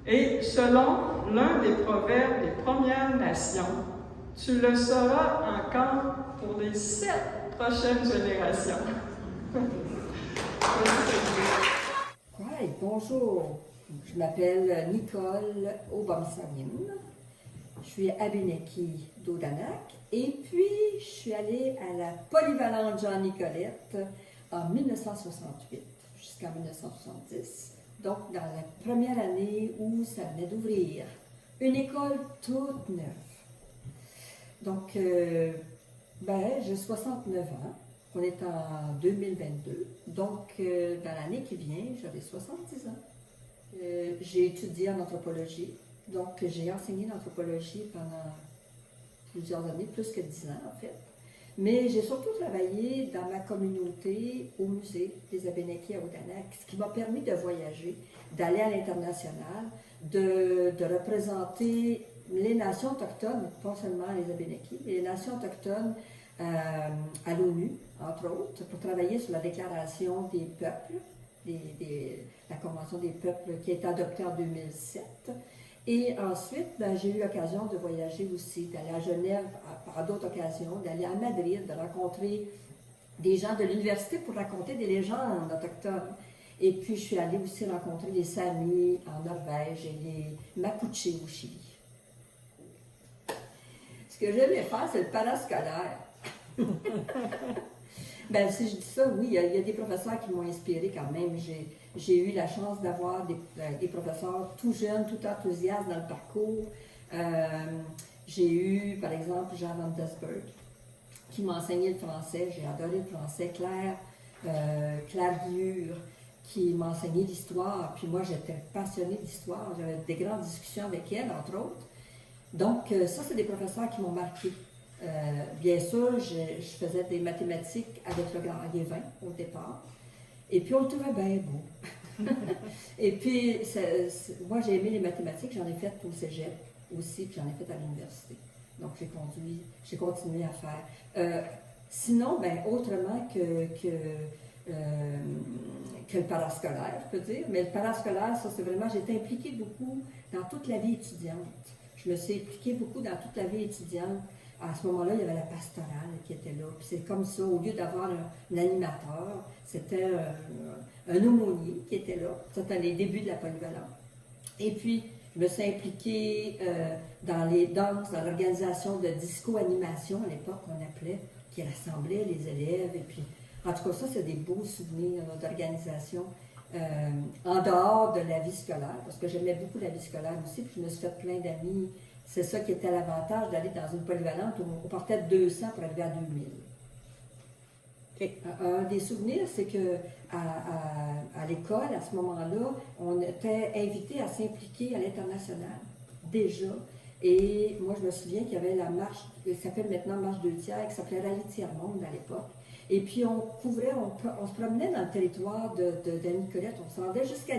Et selon l'un des proverbes des Premières Nations, tu le seras encore pour les 7 prochaines générations. Oui, bonjour. Je m'appelle Nicole Obamsawin. Je suis abénaki d'Odanak et puis je suis allée à la polyvalente Jean-Nicolette en 1968 jusqu'en 1970. Donc, dans la première année où ça venait d'ouvrir. Une école toute neuve. Donc, j'ai 69 ans. On est en 2022. Donc, dans l'année qui vient, j'aurai 70 ans. J'ai étudié en anthropologie. Donc, j'ai enseigné l'anthropologie pendant plusieurs années, plus que 10 ans en fait. Mais j'ai surtout travaillé dans ma communauté au musée des Abénaquis à Odanak, ce qui m'a permis de voyager, d'aller à l'international, de représenter les nations autochtones, pas seulement les Abénaquis, mais les nations autochtones à l'ONU, entre autres, pour travailler sur la déclaration des peuples, la Convention des peuples qui a été adoptée en 2007. Et ensuite, j'ai eu l'occasion de voyager aussi, d'aller à Genève par d'autres occasions, d'aller à Madrid, de rencontrer des gens de l'université pour raconter des légendes autochtones. Et puis, je suis allée aussi rencontrer les Samis en Norvège et les Mapuches au Chili. Ce que j'aimais faire, c'est le parascolaire. Si je dis ça, oui, il y a des professeurs qui m'ont inspiré quand même. J'ai eu la chance d'avoir des professeurs tout jeunes, tout enthousiastes dans le parcours. J'ai eu, par exemple, Jean Van Desburg, qui m'a enseigné le français. J'ai adoré le français. Claire Guillure, qui m'enseignait l'histoire. Puis moi, j'étais passionnée d'histoire. J'avais des grandes discussions avec elle, entre autres. Donc, ça, c'est des professeurs qui m'ont marqué. Bien sûr, je faisais des mathématiques avec le grand Guévin au départ. Et puis, on le trouvait bien beau. Et puis, moi, j'ai aimé les mathématiques. J'en ai fait au cégep aussi, puis j'en ai fait à l'université. Donc, j'ai continué à faire. Sinon, ben, autrement que le parascolaire, je peux dire. Mais le parascolaire, ça, c'est vraiment, j'ai été impliquée beaucoup dans toute la vie étudiante. Je me suis impliquée beaucoup dans toute la vie étudiante. À ce moment-là, il y avait la pastorale qui était là. Puis c'est comme ça, au lieu d'avoir un animateur, c'était un aumônier qui était là. C'était les débuts de la polyvalente. Et puis, je me suis impliquée dans les danses, dans l'organisation de disco-animation, à l'époque, on appelait, qui rassemblait les élèves. Et puis, en tout cas, ça, c'est des beaux souvenirs d'organisation en dehors de la vie scolaire, parce que j'aimais beaucoup la vie scolaire aussi, puis je me suis fait plein d'amis. C'est ça qui était l'avantage d'aller dans une polyvalente où on partait de 200 pour arriver à 2000. Un des souvenirs, c'est que à l'école, à ce moment-là, on était invité à s'impliquer à l'international, déjà. Et moi, je me souviens qu'il y avait la marche, qui s'appelle maintenant Marche 2 tiers, qui s'appelait Rallye Tiers-Monde à l'époque. Et puis, on se promenait dans le territoire de Nicolette. On se rendait jusqu'à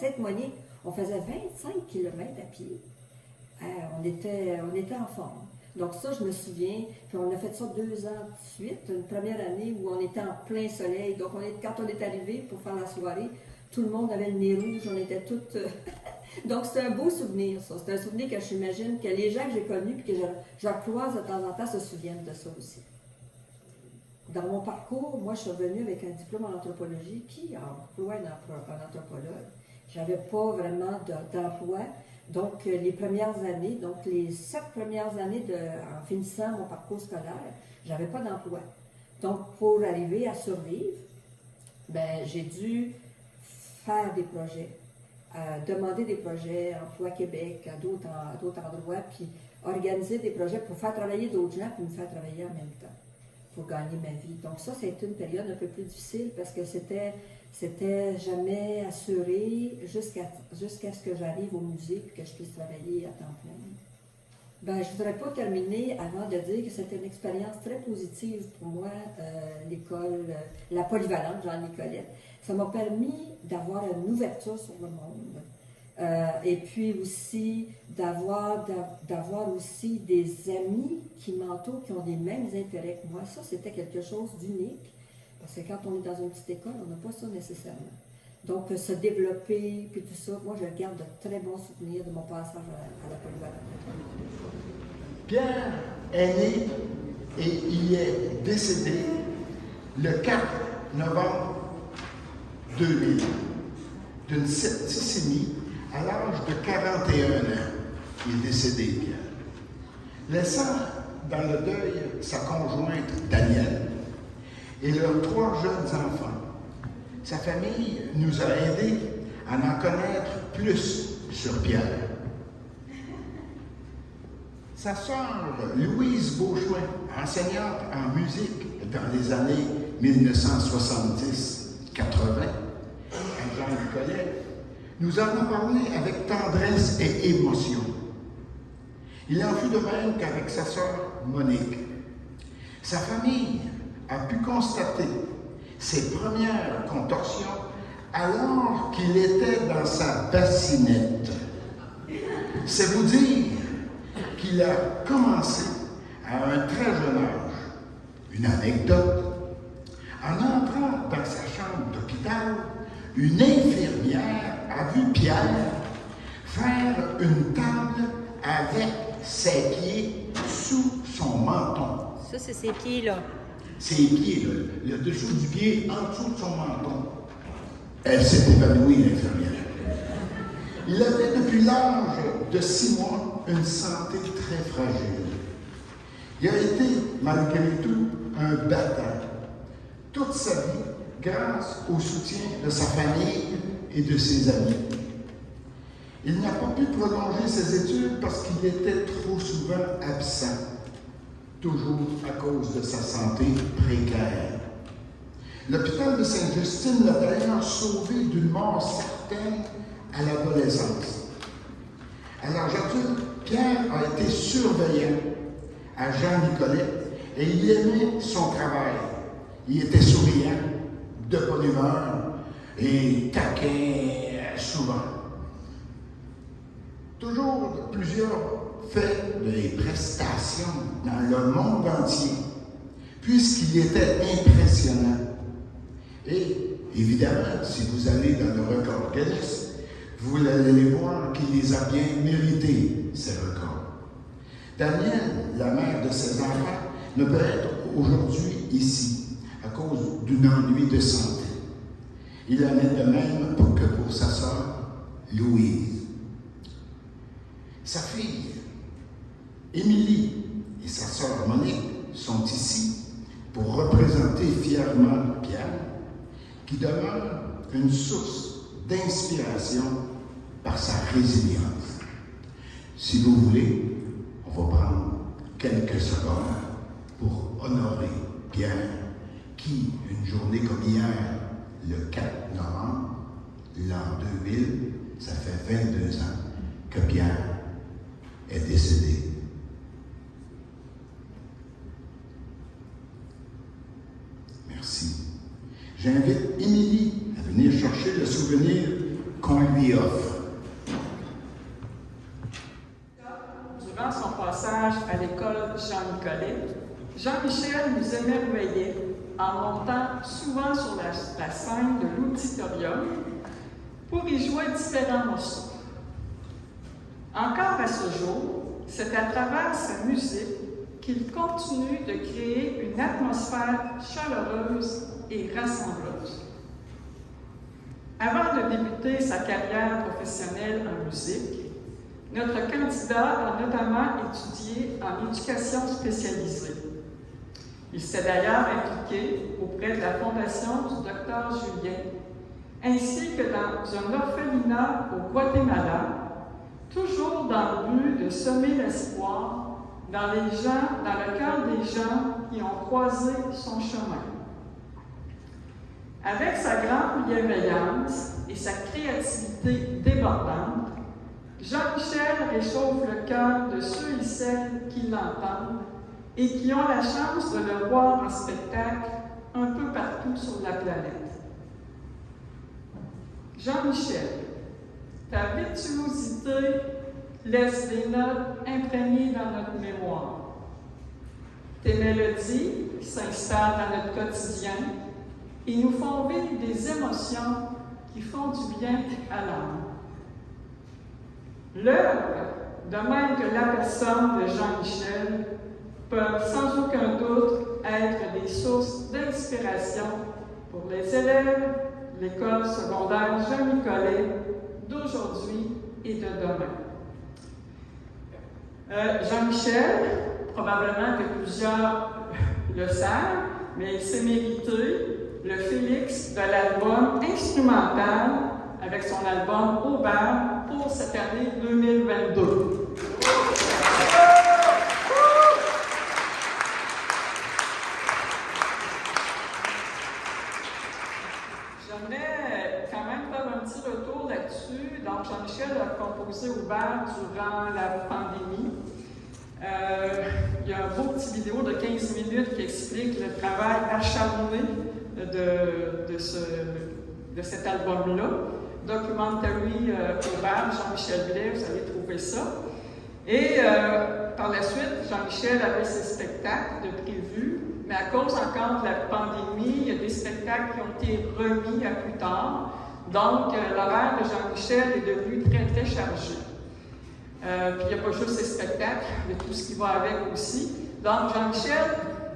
Sainte-Monique. On faisait 25 km à pied. On était en forme. Donc ça, je me souviens. Puis on a fait ça 2 ans de suite. Une première année où on était en plein soleil. Donc quand on est arrivé pour faire la soirée, tout le monde avait le nez rouge. On était toutes... Donc c'est un beau souvenir, ça. C'est un souvenir que j'imagine que les gens que j'ai connus et que je croise de temps en temps se souviennent de ça aussi. Dans mon parcours, moi, je suis revenue avec un diplôme en anthropologie. Qui emploie un anthropologue? Je n'avais pas vraiment d'emploi. Donc, les premières années, donc les 7 premières années en finissant mon parcours scolaire, je n'avais pas d'emploi. Donc, pour arriver à survivre, ben, j'ai dû faire des projets, demander des projets, Emploi Québec, à d'autres endroits, puis organiser des projets pour faire travailler d'autres gens, puis me faire travailler en même temps, pour gagner ma vie. Donc ça, c'était une période un peu plus difficile parce que c'était jamais assuré jusqu'à ce que j'arrive au musée et que je puisse travailler à temps plein. Ben, je ne voudrais pas terminer avant de dire que c'était une expérience très positive pour moi, l'école, la polyvalente Jean Nicolette. Ça m'a permis d'avoir une ouverture sur le monde. Et puis aussi d'avoir aussi des amis qui m'entourent, qui ont les mêmes intérêts que moi. Ça, c'était quelque chose d'unique. Parce que quand on est dans une petite école, on n'a pas ça nécessairement. Donc, se développer, puis tout ça, moi, je garde de très bons souvenirs de mon passage à la polyvalente. Pierre est né et il est décédé le 4 novembre 2000 d'une septicémie à l'âge de 41 ans. Il est décédé, Pierre. Laissant dans le deuil sa conjointe Danielle et leurs 3 jeunes enfants. Sa famille nous a aidés à en connaître plus sur Pierre. Sa sœur Louise Beauchoin, enseignante en musique dans les années 1970-80, à Jean-Nicolette, nous en a parlé avec tendresse et émotion. Il en fut de même qu'avec sa sœur Monique. Sa famille a pu constater ses premières contorsions alors qu'il était dans sa bassinette. C'est vous dire qu'il a commencé à un très jeune âge. Une anecdote. En entrant dans sa chambre d'hôpital, une infirmière a vu Pierre faire une table avec ses pieds sous son menton. Ça, c'est ses pieds, là. Ses pieds, là, le dessous du pied en dessous de son menton. Elle s'est évanouie, l'infirmière. Il avait depuis l'âge de 6 mois une santé très fragile. Il a été, malgré tout, un battant. Toute sa vie, grâce au soutien de sa famille et de ses amis. Il n'a pas pu prolonger ses études parce qu'il était trop souvent absent, toujours à cause de sa santé précaire. L'hôpital de Sainte-Justine l'a d'ailleurs sauvé d'une mort certaine à l'adolescence. À l'âge adulte, Pierre a été surveillant à Jean-Nicolet et il aimait son travail. Il était souriant, de bonne humeur et taquin souvent. Toujours plusieurs fait des prestations dans le monde entier, puisqu'il était impressionnant. Et évidemment, si vous allez dans le record Guinness, vous allez voir qu'il les a bien mérités, ces records. Danielle, la mère de ses enfants, ne peut être aujourd'hui ici à cause d'un ennui de santé. Il en est de même que pour sa sœur Louise. Sa fille, Émilie, et sa sœur Monique sont ici pour représenter fièrement Pierre, qui demeure une source d'inspiration par sa résilience. Si vous voulez, on va prendre quelques secondes pour honorer Pierre, qui, une journée comme hier, le 4 novembre, l'an 2000, ça fait 22 ans que Pierre est décédé. Merci. J'invite Émilie à venir chercher le souvenir qu'on lui offre. Durant son passage à l'école Jean-Nicolet, Jean-Michel nous émerveillait en montant souvent sur la scène de l'auditorium pour y jouer différents morceaux. Encore à ce jour, c'est à travers sa musique qu'il continue de créer une atmosphère chaleureuse et rassembleuse. Avant de débuter sa carrière professionnelle en musique, notre candidat a notamment étudié en éducation spécialisée. Il s'est d'ailleurs impliqué auprès de la Fondation du Dr Julien, ainsi que dans un orphelinat au Guatemala, toujours dans le but de semer l'espoir dans le cœur des gens qui ont croisé son chemin. Avec sa grande bienveillance et sa créativité débordante, Jean-Michel réchauffe le cœur de ceux et celles qui l'entendent et qui ont la chance de le voir en spectacle un peu partout sur la planète. Jean-Michel, ta virtuosité laisse des notes imprégnées dans notre mémoire. Tes mélodies s'installent dans notre quotidien et nous font vivre des émotions qui font du bien à l'âme. L'œuvre, de même que la personne de Jean-Michel, peuvent sans aucun doute être des sources d'inspiration pour les élèves de l'école secondaire Jean-Nicolet d'aujourd'hui et de demain. Jean-Michel, probablement que plusieurs le savent, mais il s'est mérité le Félix de l'album instrumental avec son album Aubert pour cette année 2022. J'aimerais quand même faire un petit retour là-dessus. Donc, Jean-Michel a composé Aubert durant la pandémie. Il y a un beau petit vidéo de 15 minutes qui explique le travail acharné de cet album-là. Documentary Aubert, Jean-Michel Blais, vous allez trouver ça. Et par la suite, Jean-Michel avait ses spectacles de prévus, mais à cause encore de la pandémie, il y a des spectacles qui ont été remis à plus tard. Donc, l'horaire de Jean-Michel est devenu très, très chargé. Puis il n'y a pas juste ces spectacles, mais tout ce qui va avec aussi. Donc, Jean-Michel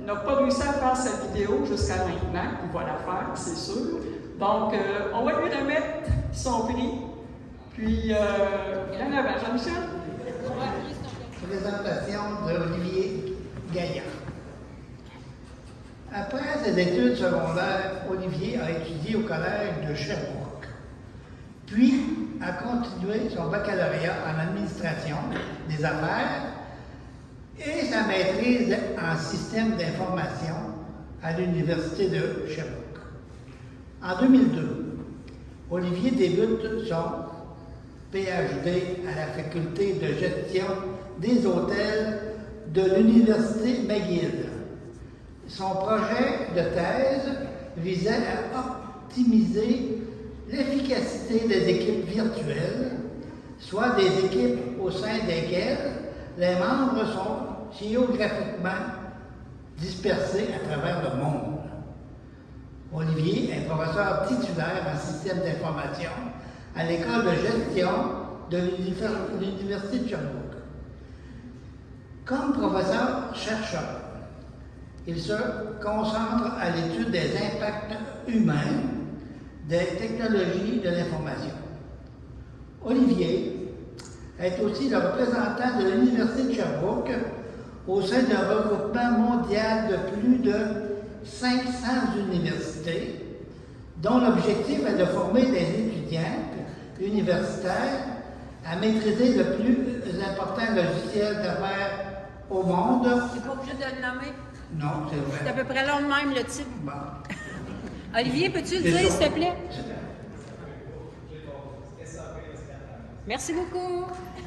n'a pas réussi à faire sa vidéo jusqu'à maintenant. Il va la faire, c'est sûr. Donc, on va lui remettre son prix. Puis, bien avant, Jean-Michel. Présentation d'Olivier Gaillard. Après ses études secondaires, Olivier a étudié au collège de Sherbrooke. Puis, a continué son baccalauréat en administration des affaires et sa maîtrise en système d'information à l'Université de Sherbrooke. En 2002, Olivier débute son PhD à la faculté de gestion des hôtels de l'Université McGill. Son projet de thèse visait à optimiser l'efficacité des équipes virtuelles, soit des équipes au sein desquelles les membres sont géographiquement dispersés à travers le monde. Olivier est professeur titulaire en système d'information à l'école de gestion de l'Université de Sherbrooke. Comme professeur-chercheur, il se concentre à l'étude des impacts humains des technologies de l'information. Olivier est aussi le représentant de l'Université de Sherbrooke au sein d'un regroupement mondial de plus de 500 universités, dont l'objectif est de former des étudiants universitaires à maîtriser le plus important logiciel d'affaires au monde. C'est pas obligé de le nommer? Non, c'est vrai. C'est à peu près long de même, le titre. Bon. Olivier, peux-tu le C'est dire, ça. s'il te plaît? Merci beaucoup.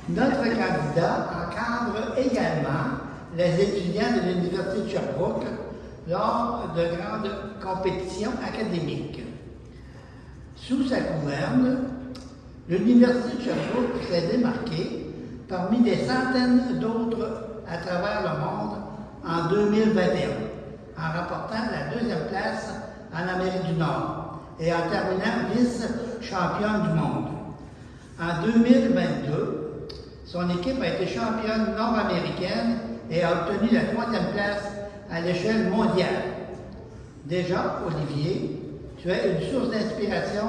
Notre candidat encadre également les étudiants de l'Université de Sherbrooke lors de grandes compétitions académiques. Sous sa gouverne, l'Université de Sherbrooke s'est démarquée parmi des centaines d'autres à travers le monde en 2021, en remportant la 2e place en Amérique du Nord et en terminant vice-championne du monde. En 2022, son équipe a été championne nord-américaine et a obtenu la 3e place à l'échelle mondiale. Déjà, Olivier, tu es une source d'inspiration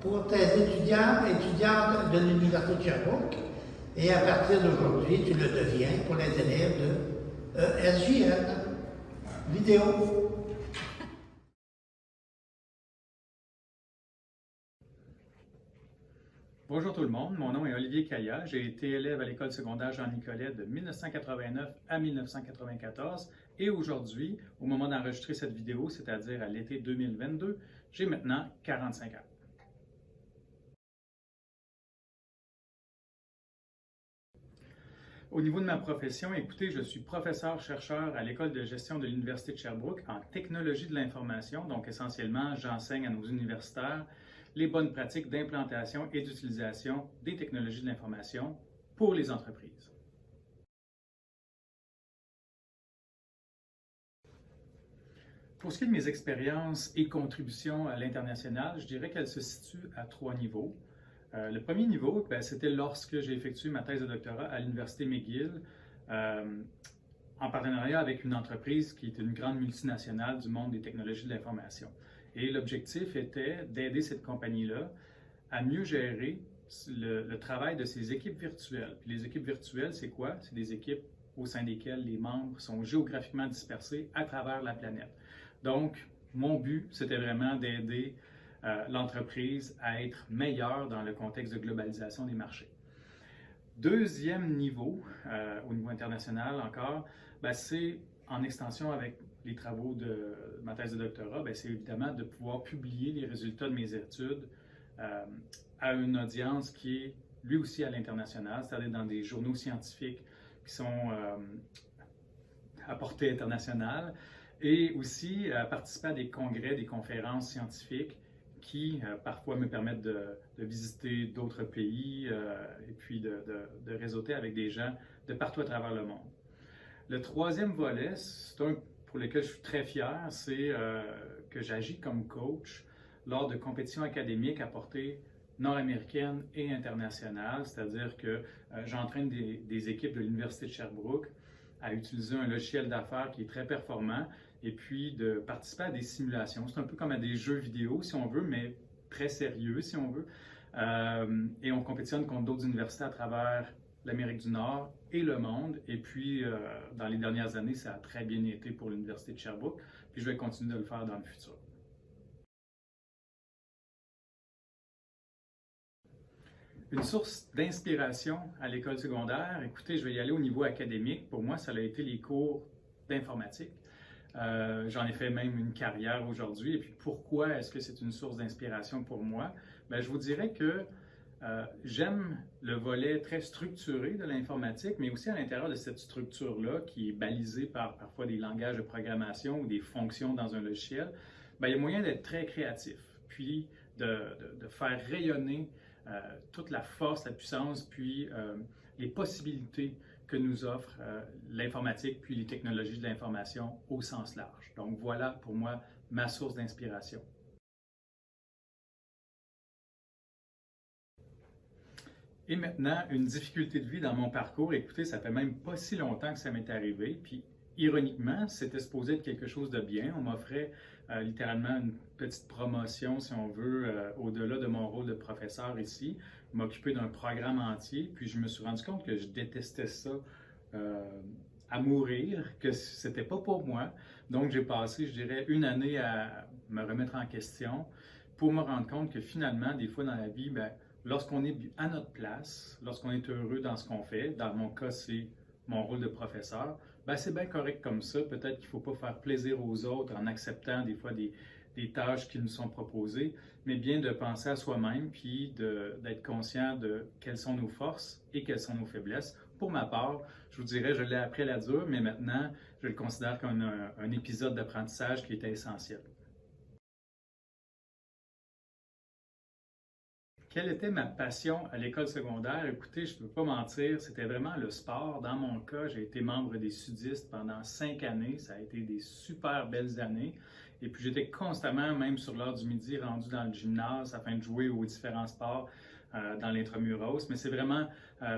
pour tes étudiants et étudiantes de l'Université de Sherbrooke et à partir d'aujourd'hui, tu le deviens pour les élèves de SJN. Vidéo. Bonjour tout le monde, mon nom est Olivier Caillat. J'ai été élève à l'école secondaire Jean-Nicolet de 1989 à 1994 et aujourd'hui, au moment d'enregistrer cette vidéo, c'est-à-dire à l'été 2022, j'ai maintenant 45 ans. Au niveau de ma profession, écoutez, je suis professeur-chercheur à l'école de gestion de l'Université de Sherbrooke en technologie de l'information. Donc, essentiellement, j'enseigne à nos universitaires les bonnes pratiques d'implantation et d'utilisation des technologies de l'information pour les entreprises. Pour ce qui est de mes expériences et contributions à l'international, je dirais qu'elles se situent à 3 niveaux. Le premier niveau, c'était lorsque j'ai effectué ma thèse de doctorat à l'Université McGill, en partenariat avec une entreprise qui est une grande multinationale du monde des technologies de l'information. Et l'objectif était d'aider cette compagnie-là à mieux gérer le travail de ses équipes virtuelles. Puis les équipes virtuelles, c'est quoi? C'est des équipes au sein desquelles les membres sont géographiquement dispersés à travers la planète. Donc, mon but, c'était vraiment d'aider l'entreprise à être meilleure dans le contexte de globalisation des marchés. Deuxième niveau, au niveau international encore, c'est en extension avec les travaux de ma thèse de doctorat, c'est évidemment de pouvoir publier les résultats de mes études à une audience qui est lui aussi à l'international, c'est-à-dire dans des journaux scientifiques qui sont à portée internationale, et aussi participer à des congrès, des conférences scientifiques qui parfois me permettent de visiter d'autres pays et puis de réseauter avec des gens de partout à travers le monde. Le troisième volet, c'est un pour lequel je suis très fier, c'est que j'agis comme coach lors de compétitions académiques à portée nord-américaine et internationale, c'est-à-dire que j'entraîne des équipes de l'Université de Sherbrooke à utiliser un logiciel d'affaires qui est très performant et puis de participer à des simulations. C'est un peu comme à des jeux vidéo, si on veut, mais très sérieux, si on veut. Et on compétitionne contre d'autres universités à travers l'Amérique du Nord et le monde. Et puis, dans les dernières années, ça a très bien été pour l'Université de Sherbrooke. Puis, je vais continuer de le faire dans le futur. Une source d'inspiration à l'école secondaire, écoutez, je vais y aller au niveau académique. Pour moi, ça a été les cours d'informatique. J'en ai fait même une carrière aujourd'hui. Et puis pourquoi est-ce que c'est une source d'inspiration pour moi? Bien, je vous dirais que j'aime le volet très structuré de l'informatique, mais aussi à l'intérieur de cette structure-là, qui est balisée par parfois des langages de programmation ou des fonctions dans un logiciel, bien, il y a moyen d'être très créatif, puis de faire rayonner toute la force, la puissance, puis les possibilités que nous offre l'informatique, puis les technologies de l'information au sens large. Donc voilà pour moi ma source d'inspiration. Et maintenant, une difficulté de vie dans mon parcours. Écoutez, ça fait même pas si longtemps que ça m'est arrivé. Puis, ironiquement, c'était supposé être quelque chose de bien. On m'offrait littéralement une petite promotion, si on veut, au-delà de mon rôle de professeur ici, m'occuper d'un programme entier. Puis, je me suis rendu compte que je détestais ça à mourir, que c'était pas pour moi. Donc, j'ai passé, je dirais, une année à me remettre en question pour me rendre compte que finalement, des fois dans la vie, bien, lorsqu'on est à notre place, lorsqu'on est heureux dans ce qu'on fait, dans mon cas, c'est mon rôle de professeur, ben c'est bien correct comme ça. Peut-être qu'il ne faut pas faire plaisir aux autres en acceptant des fois des tâches qui nous sont proposées, mais bien de penser à soi-même puis d'être conscient de quelles sont nos forces et quelles sont nos faiblesses. Pour ma part, je vous dirais, je l'ai appris à la dure, mais maintenant, je le considère comme un épisode d'apprentissage qui était essentiel. Quelle était ma passion à l'école secondaire? Écoutez, je ne peux pas mentir, c'était vraiment le sport. Dans mon cas, j'ai été membre des sudistes pendant 5 années. Ça a été des super belles années. Et puis, j'étais constamment, même sur l'heure du midi, rendu dans le gymnase afin de jouer aux différents sports dans l'intramuros. Mais c'est vraiment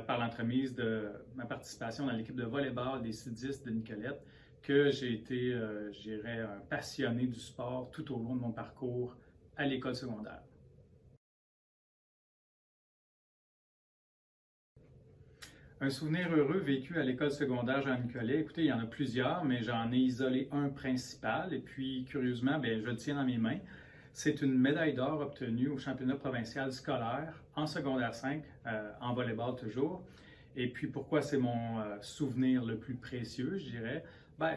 par l'entremise de ma participation dans l'équipe de volleyball des sudistes de Nicolette que j'ai été, je dirais, un passionné du sport tout au long de mon parcours à l'école secondaire. Un souvenir heureux vécu à l'école secondaire Jean-Nicolet, écoutez, il y en a plusieurs, mais j'en ai isolé un principal. Et puis, curieusement, bien, je le tiens dans mes mains. C'est une médaille d'or obtenue au championnat provincial scolaire en secondaire 5, en volleyball toujours. Et puis, pourquoi c'est mon souvenir le plus précieux, je dirais? Bien,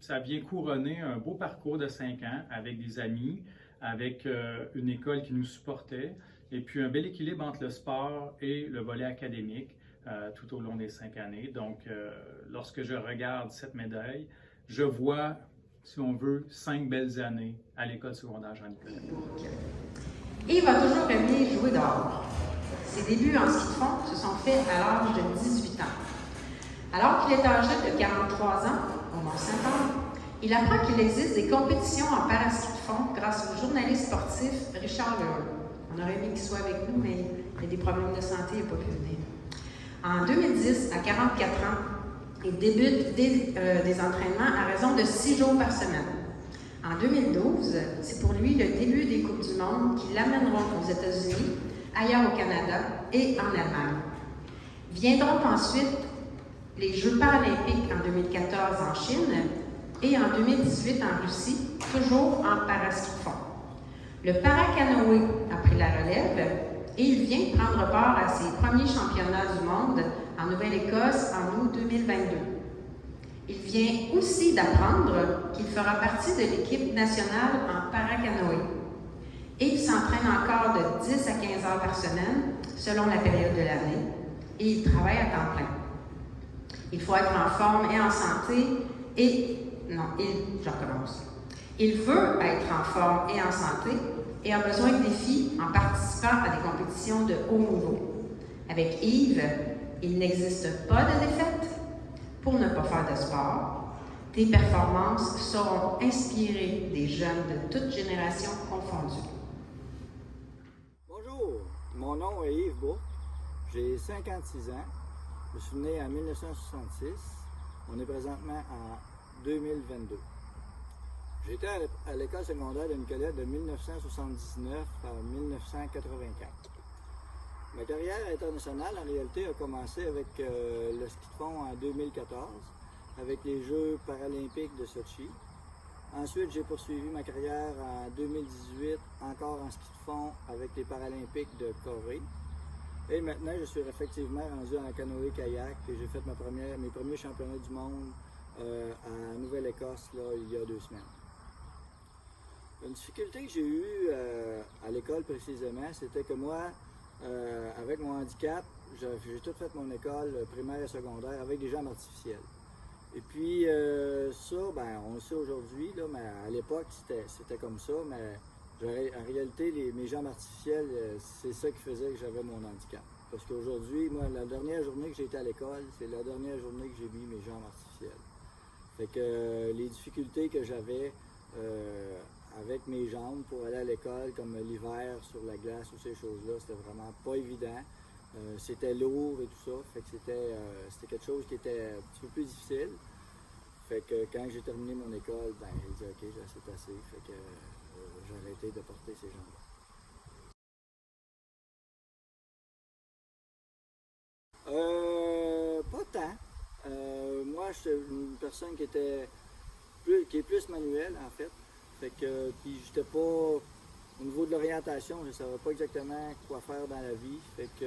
ça vient couronner un beau parcours de 5 ans avec des amis, avec une école qui nous supportait, et puis un bel équilibre entre le sport et le volet académique. Tout au long des 5 années. Donc, lorsque je regarde cette médaille, je vois, si on veut, 5 belles années à l'école secondaire Jean-Nicolet. Yves a toujours aimé jouer dehors. Ses débuts en ski de fond se sont faits à l'âge de 18 ans. Alors qu'il est âgé de 43 ans, au Mont-Saint-Anne, il apprend qu'il existe des compétitions en paraski de fond grâce au journaliste sportif Richard Lheureux. On aurait aimé qu'il soit avec nous, mais il y a des problèmes de santé, il n'a pas pu venir. En 2010, à 44 ans, il débute des entraînements à raison de 6 jours par semaine. En 2012, c'est pour lui le début des Coupes du Monde qui l'amèneront aux États-Unis, ailleurs au Canada et en Allemagne. Viendront ensuite les Jeux paralympiques en 2014 en Chine et en 2018 en Russie, toujours en paraski de fond. Le paracanoë a pris la relève et il vient prendre part à ses premiers championnats du monde en Nouvelle-Écosse en août 2022. Il vient aussi d'apprendre qu'il fera partie de l'équipe nationale en paracanoë. Et il s'entraîne encore de 10 à 15 heures par semaine, selon la période de l'année, et il travaille à temps plein. Il faut être en forme et en santé, Il veut être en forme et en santé, et a besoin de défis en participant à des compétitions de haut niveau. Avec Yves, il n'existe pas de défaite. Pour ne pas faire de sport, tes performances sauront inspirer des jeunes de toutes générations confondues. Bonjour, mon nom est Yves Bourque, j'ai 56 ans, je suis né en 1966, on est présentement en 2022. J'étais à l'école secondaire de Nicolette de 1979 à 1984. Ma carrière internationale, en réalité, a commencé avec le ski de fond en 2014, avec les Jeux paralympiques de Sochi. Ensuite, j'ai poursuivi ma carrière en 2018, encore en ski de fond, avec les Paralympiques de Corée. Et maintenant, je suis effectivement rendu en canoë-kayak et j'ai fait mes premiers championnats du monde à Nouvelle-Écosse il y a 2 semaines. Une difficulté que j'ai eue à l'école précisément, c'était que moi, avec mon handicap, j'ai tout fait mon école primaire et secondaire avec des jambes artificielles. Et puis ça, ben, on le sait aujourd'hui, mais à l'époque c'était comme ça, mais en réalité, mes jambes artificielles, c'est ça qui faisait que j'avais mon handicap. Parce qu'aujourd'hui, moi, la dernière journée que j'ai été à l'école, c'est la dernière journée que j'ai mis mes jambes artificielles. Fait que les difficultés que j'avais avec mes jambes pour aller à l'école, comme l'hiver sur la glace ou ces choses-là, c'était vraiment pas évident. C'était lourd et tout ça, fait que c'était quelque chose qui était un petit peu plus difficile. Fait que quand j'ai terminé mon école, ben j'ai dit ok, c'est assez, fait que j'ai arrêté de porter ces jambes-là. Pas tant. Moi, je suis une personne qui est plus manuelle en fait. Fait que puis j'étais pas au niveau de l'orientation, je ne savais pas exactement quoi faire dans la vie. Fait que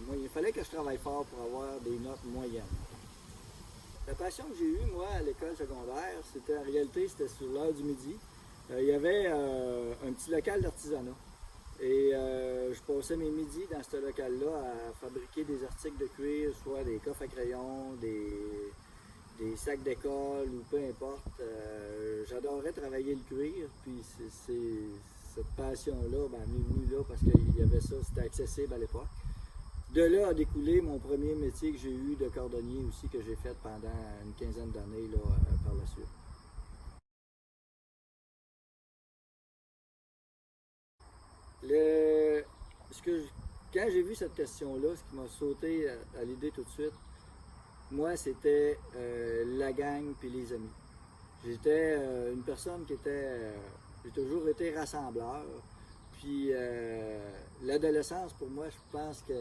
moi, il fallait que je travaille fort pour avoir des notes moyennes. La passion que j'ai eue, moi, à l'école secondaire, c'était en réalité, c'était sur l'heure du midi. Il y avait un petit local d'artisanat. Et je passais mes midis dans ce local-là à fabriquer des articles de cuir, soit des coffres à crayons, des sacs d'école ou peu importe. J'adorais travailler le cuir, puis cette passion-là m'est venue là parce qu'il y avait ça, c'était accessible à l'époque. De là a découlé mon premier métier que j'ai eu de cordonnier aussi, que j'ai fait pendant une quinzaine d'années par la suite. Quand j'ai vu cette question-là, ce qui m'a sauté à l'idée tout de suite, moi, c'était la gang puis les amis. J'étais une personne qui j'ai toujours été rassembleur. Puis l'adolescence, pour moi, je pense que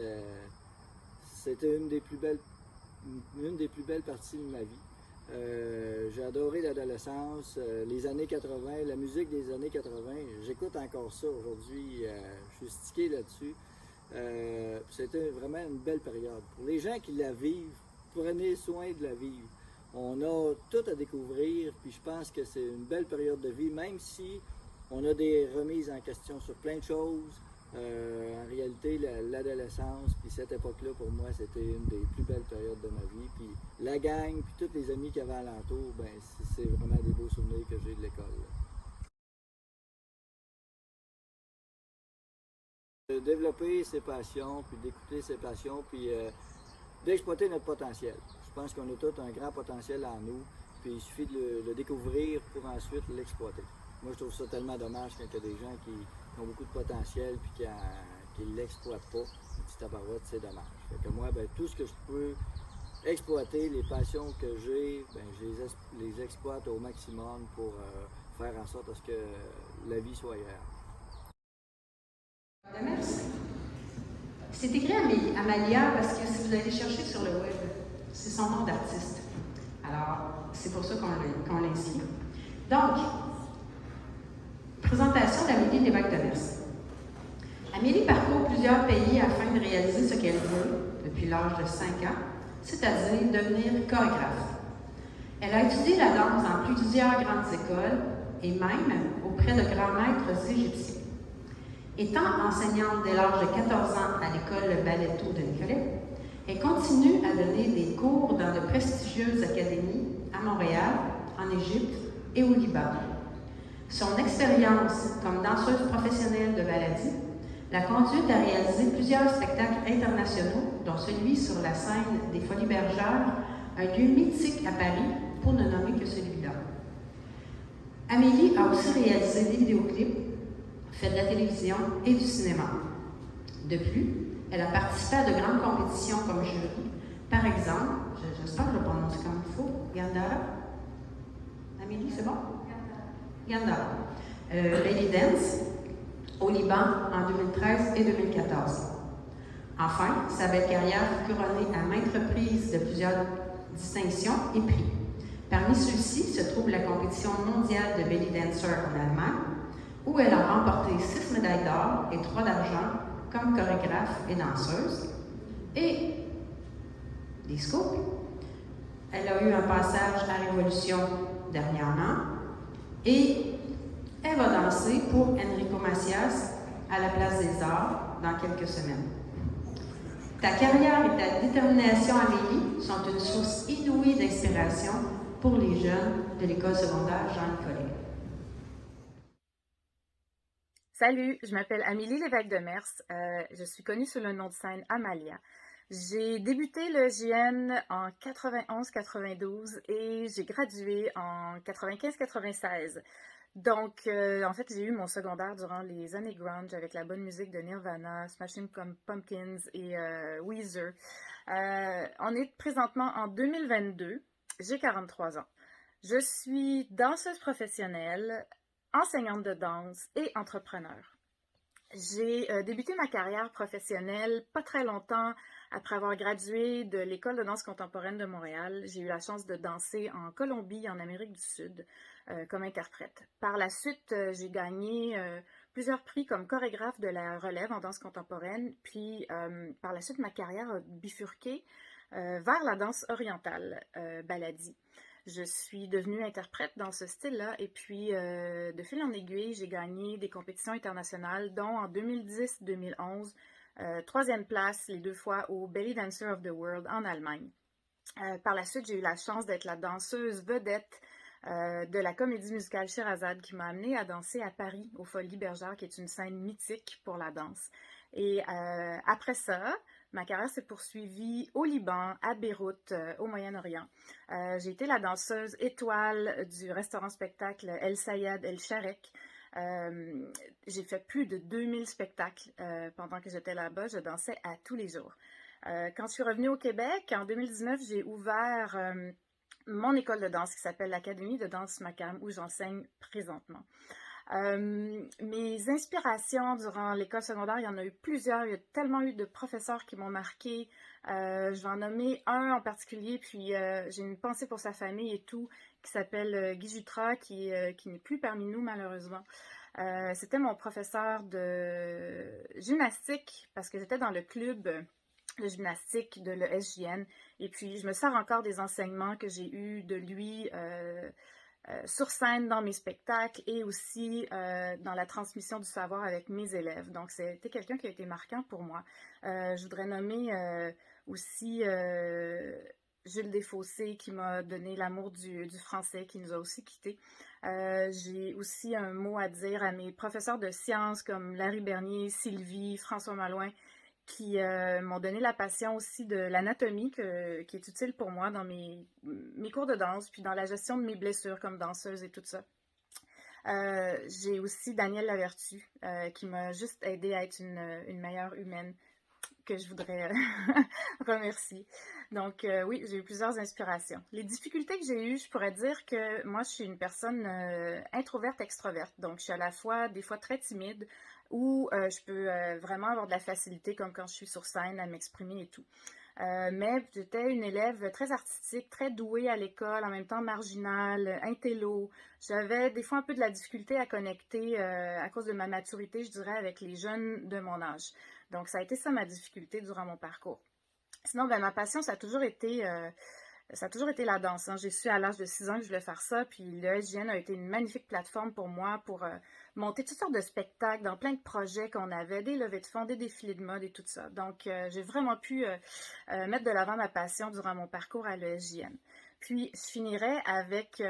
c'était une des plus belles parties de ma vie. J'ai adoré l'adolescence, les années 80, la musique des années 80. J'écoute encore ça aujourd'hui. Je suis stické là-dessus. C'était vraiment une belle période. Pour les gens qui la vivent, prenez soin de la vivre. On a tout à découvrir, puis je pense que c'est une belle période de vie, même si on a des remises en question sur plein de choses. En réalité, l'adolescence, puis cette époque-là, pour moi, c'était une des plus belles périodes de ma vie. Puis la gang, puis tous les amis qu'il y avait alentour, ben, c'est vraiment des beaux souvenirs que j'ai de l'école. De développer ses passions, puis d'écouter ses passions, puis d'exploiter notre potentiel. Je pense qu'on a tous un grand potentiel en nous, puis il suffit de le découvrir pour ensuite l'exploiter. Moi, je trouve ça tellement dommage quand il y a des gens qui ont beaucoup de potentiel puis qui ne l'exploitent pas. Une petite tabarouette, c'est dommage. Fait que moi, ben, tout ce que je peux exploiter, les passions que j'ai, ben, je les exploite au maximum pour faire en sorte à ce que la vie soit agréable. Merci. C'est écrit Amalia parce que si vous allez chercher sur le web, c'est son nom d'artiste. Alors, c'est pour ça qu'on l'inscrit. Donc, présentation d'Amélie Lévesque de Mercier. Amélie parcourt plusieurs pays afin de réaliser ce qu'elle veut depuis l'âge de 5 ans, c'est-à-dire devenir chorégraphe. Elle a étudié la danse dans plusieurs grandes écoles et même auprès de grands maîtres égyptiens. Étant enseignante dès l'âge de 14 ans à l'école Le Balletto de Nicolet, elle continue à donner des cours dans de prestigieuses académies à Montréal, en Égypte et au Liban. Son expérience comme danseuse professionnelle de Baladie l'a conduite à réaliser plusieurs spectacles internationaux, dont celui sur la scène des Folies Bergères, un lieu mythique à Paris, pour ne nommer que celui-là. Amélie a aussi réalisé des vidéoclips, fait de la télévision et du cinéma. De plus, elle a participé à de grandes compétitions comme jury. Par exemple, j'espère que je le prononce comme il faut, Gandhara. Amélie, c'est bon? Gandhara. Belly Dance, au Liban en 2013 et 2014. Enfin, sa belle carrière fut couronnée à maintes reprises de plusieurs distinctions et prix. Parmi ceux-ci se trouve la compétition mondiale de Belly Dancer en Allemagne, où elle a remporté 6 médailles d'or et 3 d'argent comme chorégraphe et danseuse, et des scoops. Elle a eu un passage à Révolution dernièrement et elle va danser pour Enrico Macias à la Place des Arts dans quelques semaines. Ta carrière et ta détermination, Amélie, sont une source inouïe d'inspiration pour les jeunes de l'école secondaire Jean-Nicolet. Salut, je m'appelle Amélie Lévesque de Mers. Je suis connue sous le nom de scène Amalia. J'ai débuté le JN en 91-92 et j'ai gradué en 95-96. Donc, en fait, j'ai eu mon secondaire durant les années grunge avec la bonne musique de Nirvana, Smashing Pumpkins et Weezer. On est présentement en 2022. J'ai 43 ans. Je suis danseuse professionnelle, enseignante de danse et entrepreneur. J'ai débuté ma carrière professionnelle pas très longtemps après avoir gradué de l'École de danse contemporaine de Montréal. J'ai eu la chance de danser en Colombie, en Amérique du Sud, comme interprète. Par la suite, j'ai gagné plusieurs prix comme chorégraphe de la relève en danse contemporaine. Puis, par la suite, ma carrière a bifurqué vers la danse orientale, baladi. Je suis devenue interprète dans ce style-là et puis de fil en aiguille, j'ai gagné des compétitions internationales, dont en 2010-2011, troisième place les 2 fois au Belly Dancer of the World en Allemagne. Par la suite, j'ai eu la chance d'être la danseuse vedette de la comédie musicale Sherazade qui m'a amenée à danser à Paris, au Folies Bergère, qui est une scène mythique pour la danse. Et après ça, ma carrière s'est poursuivie au Liban, à Beyrouth, au Moyen-Orient. J'ai été la danseuse étoile du restaurant-spectacle El Sayed El Sharek. J'ai fait plus de 2000 spectacles pendant que j'étais là-bas. Je dansais à tous les jours. Quand je suis revenue au Québec, en 2019, j'ai ouvert mon école de danse qui s'appelle l'Académie de danse Macam, où j'enseigne présentement. Mes inspirations durant l'école secondaire, il y en a eu plusieurs. Il y a tellement eu de professeurs qui m'ont marqué. Je vais en nommer un en particulier, puis j'ai une pensée pour sa famille et tout, qui s'appelle Guy Jutras, qui n'est plus parmi nous malheureusement. C'était mon professeur de gymnastique, parce que j'étais dans le club de gymnastique de l'ESJN, et puis je me sers encore des enseignements que j'ai eus de lui sur scène dans mes spectacles et aussi dans la transmission du savoir avec mes élèves. Donc, c'était quelqu'un qui a été marquant pour moi. Je voudrais nommer aussi Jules Desfossés qui m'a donné l'amour du français, qui nous a aussi quittés. J'ai aussi un mot à dire à mes professeurs de sciences comme Larry Bernier, Sylvie, François Malouin, qui m'ont donné la passion aussi de l'anatomie qui est utile pour moi dans mes cours de danse, puis dans la gestion de mes blessures comme danseuse et tout ça. J'ai aussi Danielle Lavertu qui m'a juste aidée à être une meilleure humaine, que je voudrais remercier. Donc oui, j'ai eu plusieurs inspirations. Les difficultés que j'ai eues, je pourrais dire que moi, je suis une personne introverte-extroverte. Donc, je suis à la fois, des fois, très timide, où je peux vraiment avoir de la facilité, comme quand je suis sur scène, à m'exprimer et tout. Mais j'étais une élève très artistique, très douée à l'école, en même temps marginale, intello. J'avais des fois un peu de la difficulté à connecter à cause de ma maturité, je dirais, avec les jeunes de mon âge. Donc, ça a été ça ma difficulté durant mon parcours. Sinon, ma passion, ça a toujours été la danse. Hein. J'ai su à l'âge de 6 ans que je voulais faire ça, puis le SJN a été une magnifique plateforme pour moi pour monter toutes sortes de spectacles dans plein de projets qu'on avait, des levées de fonds, des défilés de mode et tout ça. Donc, j'ai vraiment pu mettre de l'avant ma passion durant mon parcours à l'ESJN. Puis, je finirai avec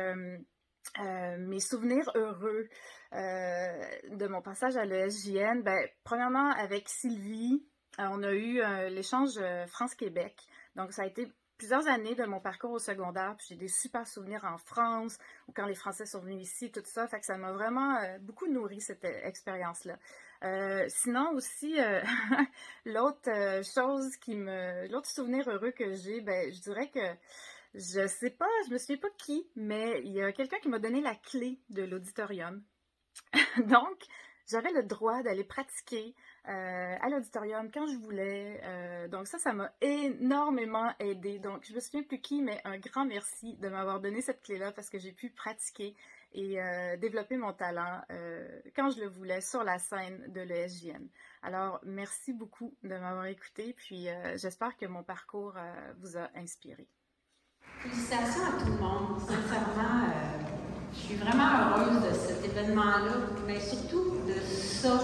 mes souvenirs heureux de mon passage à l'ESJN. Premièrement, avec Sylvie, on a eu l'échange France-Québec. Donc, ça a été plusieurs années de mon parcours au secondaire, puis j'ai des super souvenirs en France, ou quand les Français sont venus ici, tout ça, fait que ça m'a vraiment beaucoup nourri cette expérience-là. Sinon aussi, l'autre souvenir heureux que j'ai, je dirais que je sais pas, je me souviens pas qui, mais il y a quelqu'un qui m'a donné la clé de l'auditorium. Donc, j'avais le droit d'aller pratiquer à l'auditorium quand je voulais. Donc ça m'a énormément aidée. Donc je me souviens plus qui, mais un grand merci de m'avoir donné cette clé-là parce que j'ai pu pratiquer et développer mon talent quand je le voulais sur la scène de l'ESJN. Alors merci beaucoup de m'avoir écouté, puis j'espère que mon parcours vous a inspiré. Félicitations à tout le monde. Sincèrement, je suis vraiment heureuse de cet événement-là, mais surtout de ça.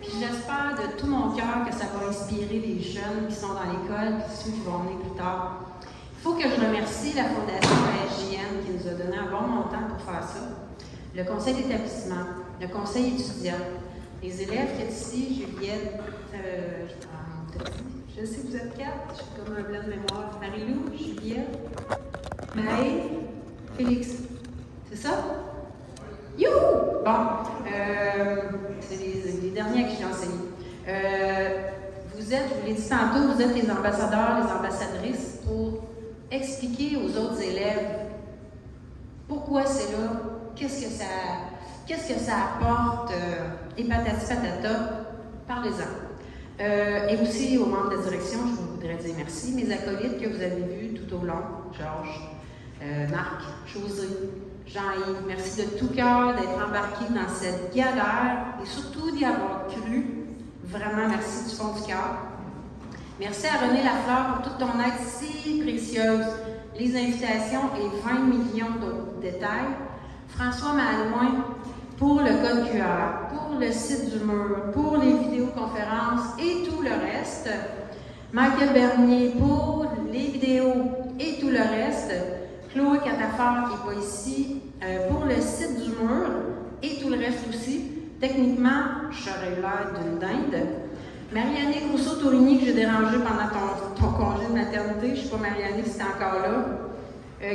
Puis j'espère de tout mon cœur que ça va inspirer les jeunes qui sont dans l'école et ceux qui vont venir plus tard. Il faut que je remercie la Fondation ASJN qui nous a donné un bon montant pour faire ça, le conseil d'établissement, le conseil étudiant, les élèves qui sont ici, Juliette, je sais que vous êtes quatre, je suis comme un blanc de mémoire, Marie-Lou, Juliette, Maë, Félix. C'est ça? Youhou! Bon, c'est les derniers à qui j'ai enseigné. Vous êtes, je vous l'ai dit tantôt, vous êtes les ambassadeurs, les ambassadrices pour expliquer aux autres élèves pourquoi c'est là, qu'est-ce que ça apporte, et patati patata, parlez-en. Et aussi aux membres de la direction, je voudrais dire merci. Mes acolytes que vous avez vus tout au long, Georges, Marc, José, Jean-Yves, merci de tout cœur d'être embarqués dans cette galère et surtout d'y avoir cru. Vraiment, merci du fond du cœur. Merci à René Lafleur pour toute ton aide si précieuse, les invitations et 20 millions d'autres détails. François Malouin pour le code QR, pour le site du mur, pour les vidéoconférences et tout le reste. Michael Bernier pour les vidéos et tout le reste. Chloé Catafort qui n'est pas ici pour le site du mur et tout le reste aussi. Techniquement, j'aurais eu l'air d'une dinde. Marie-Annick Rousseau-Tourigny, que j'ai dérangé pendant ton congé de maternité. Je ne sais pas, Marie-Annick, si tu es encore là.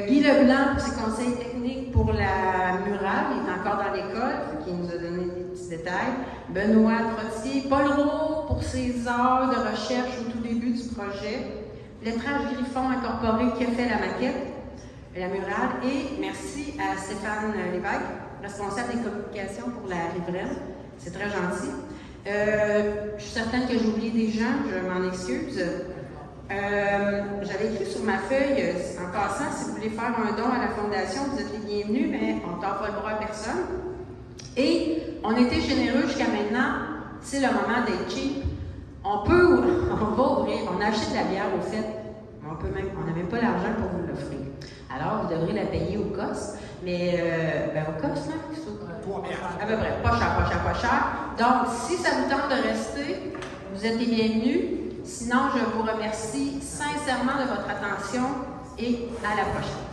Guy Leblanc, pour ses conseils techniques pour la murale, il est encore dans l'école, qui nous a donné des petits détails. Benoît Trottier, Paul Roux, pour ses heures de recherche au tout début du projet. Lettrage Griffon Incorporé, qui a fait la maquette, la murale. Et merci à Stéphane Lévesque, responsable des communications pour la riveraine. C'est très gentil. Je suis certaine que j'ai oublié des gens, je m'en excuse. J'avais écrit sur ma feuille, en passant, si vous voulez faire un don à la Fondation, vous êtes les bienvenus, mais on ne tord pas le bras à personne. Et on était généreux jusqu'à maintenant, c'est le moment d'être cheap. On va ouvrir, on a acheté de la bière au fait, on n'a même pas l'argent pour vous l'offrir. Alors, vous devrez la payer au COS, mais au COS, hein? À peu près, pas cher. Donc, si ça vous tente de rester, vous êtes les bienvenus. Sinon, je vous remercie sincèrement de votre attention et à la prochaine.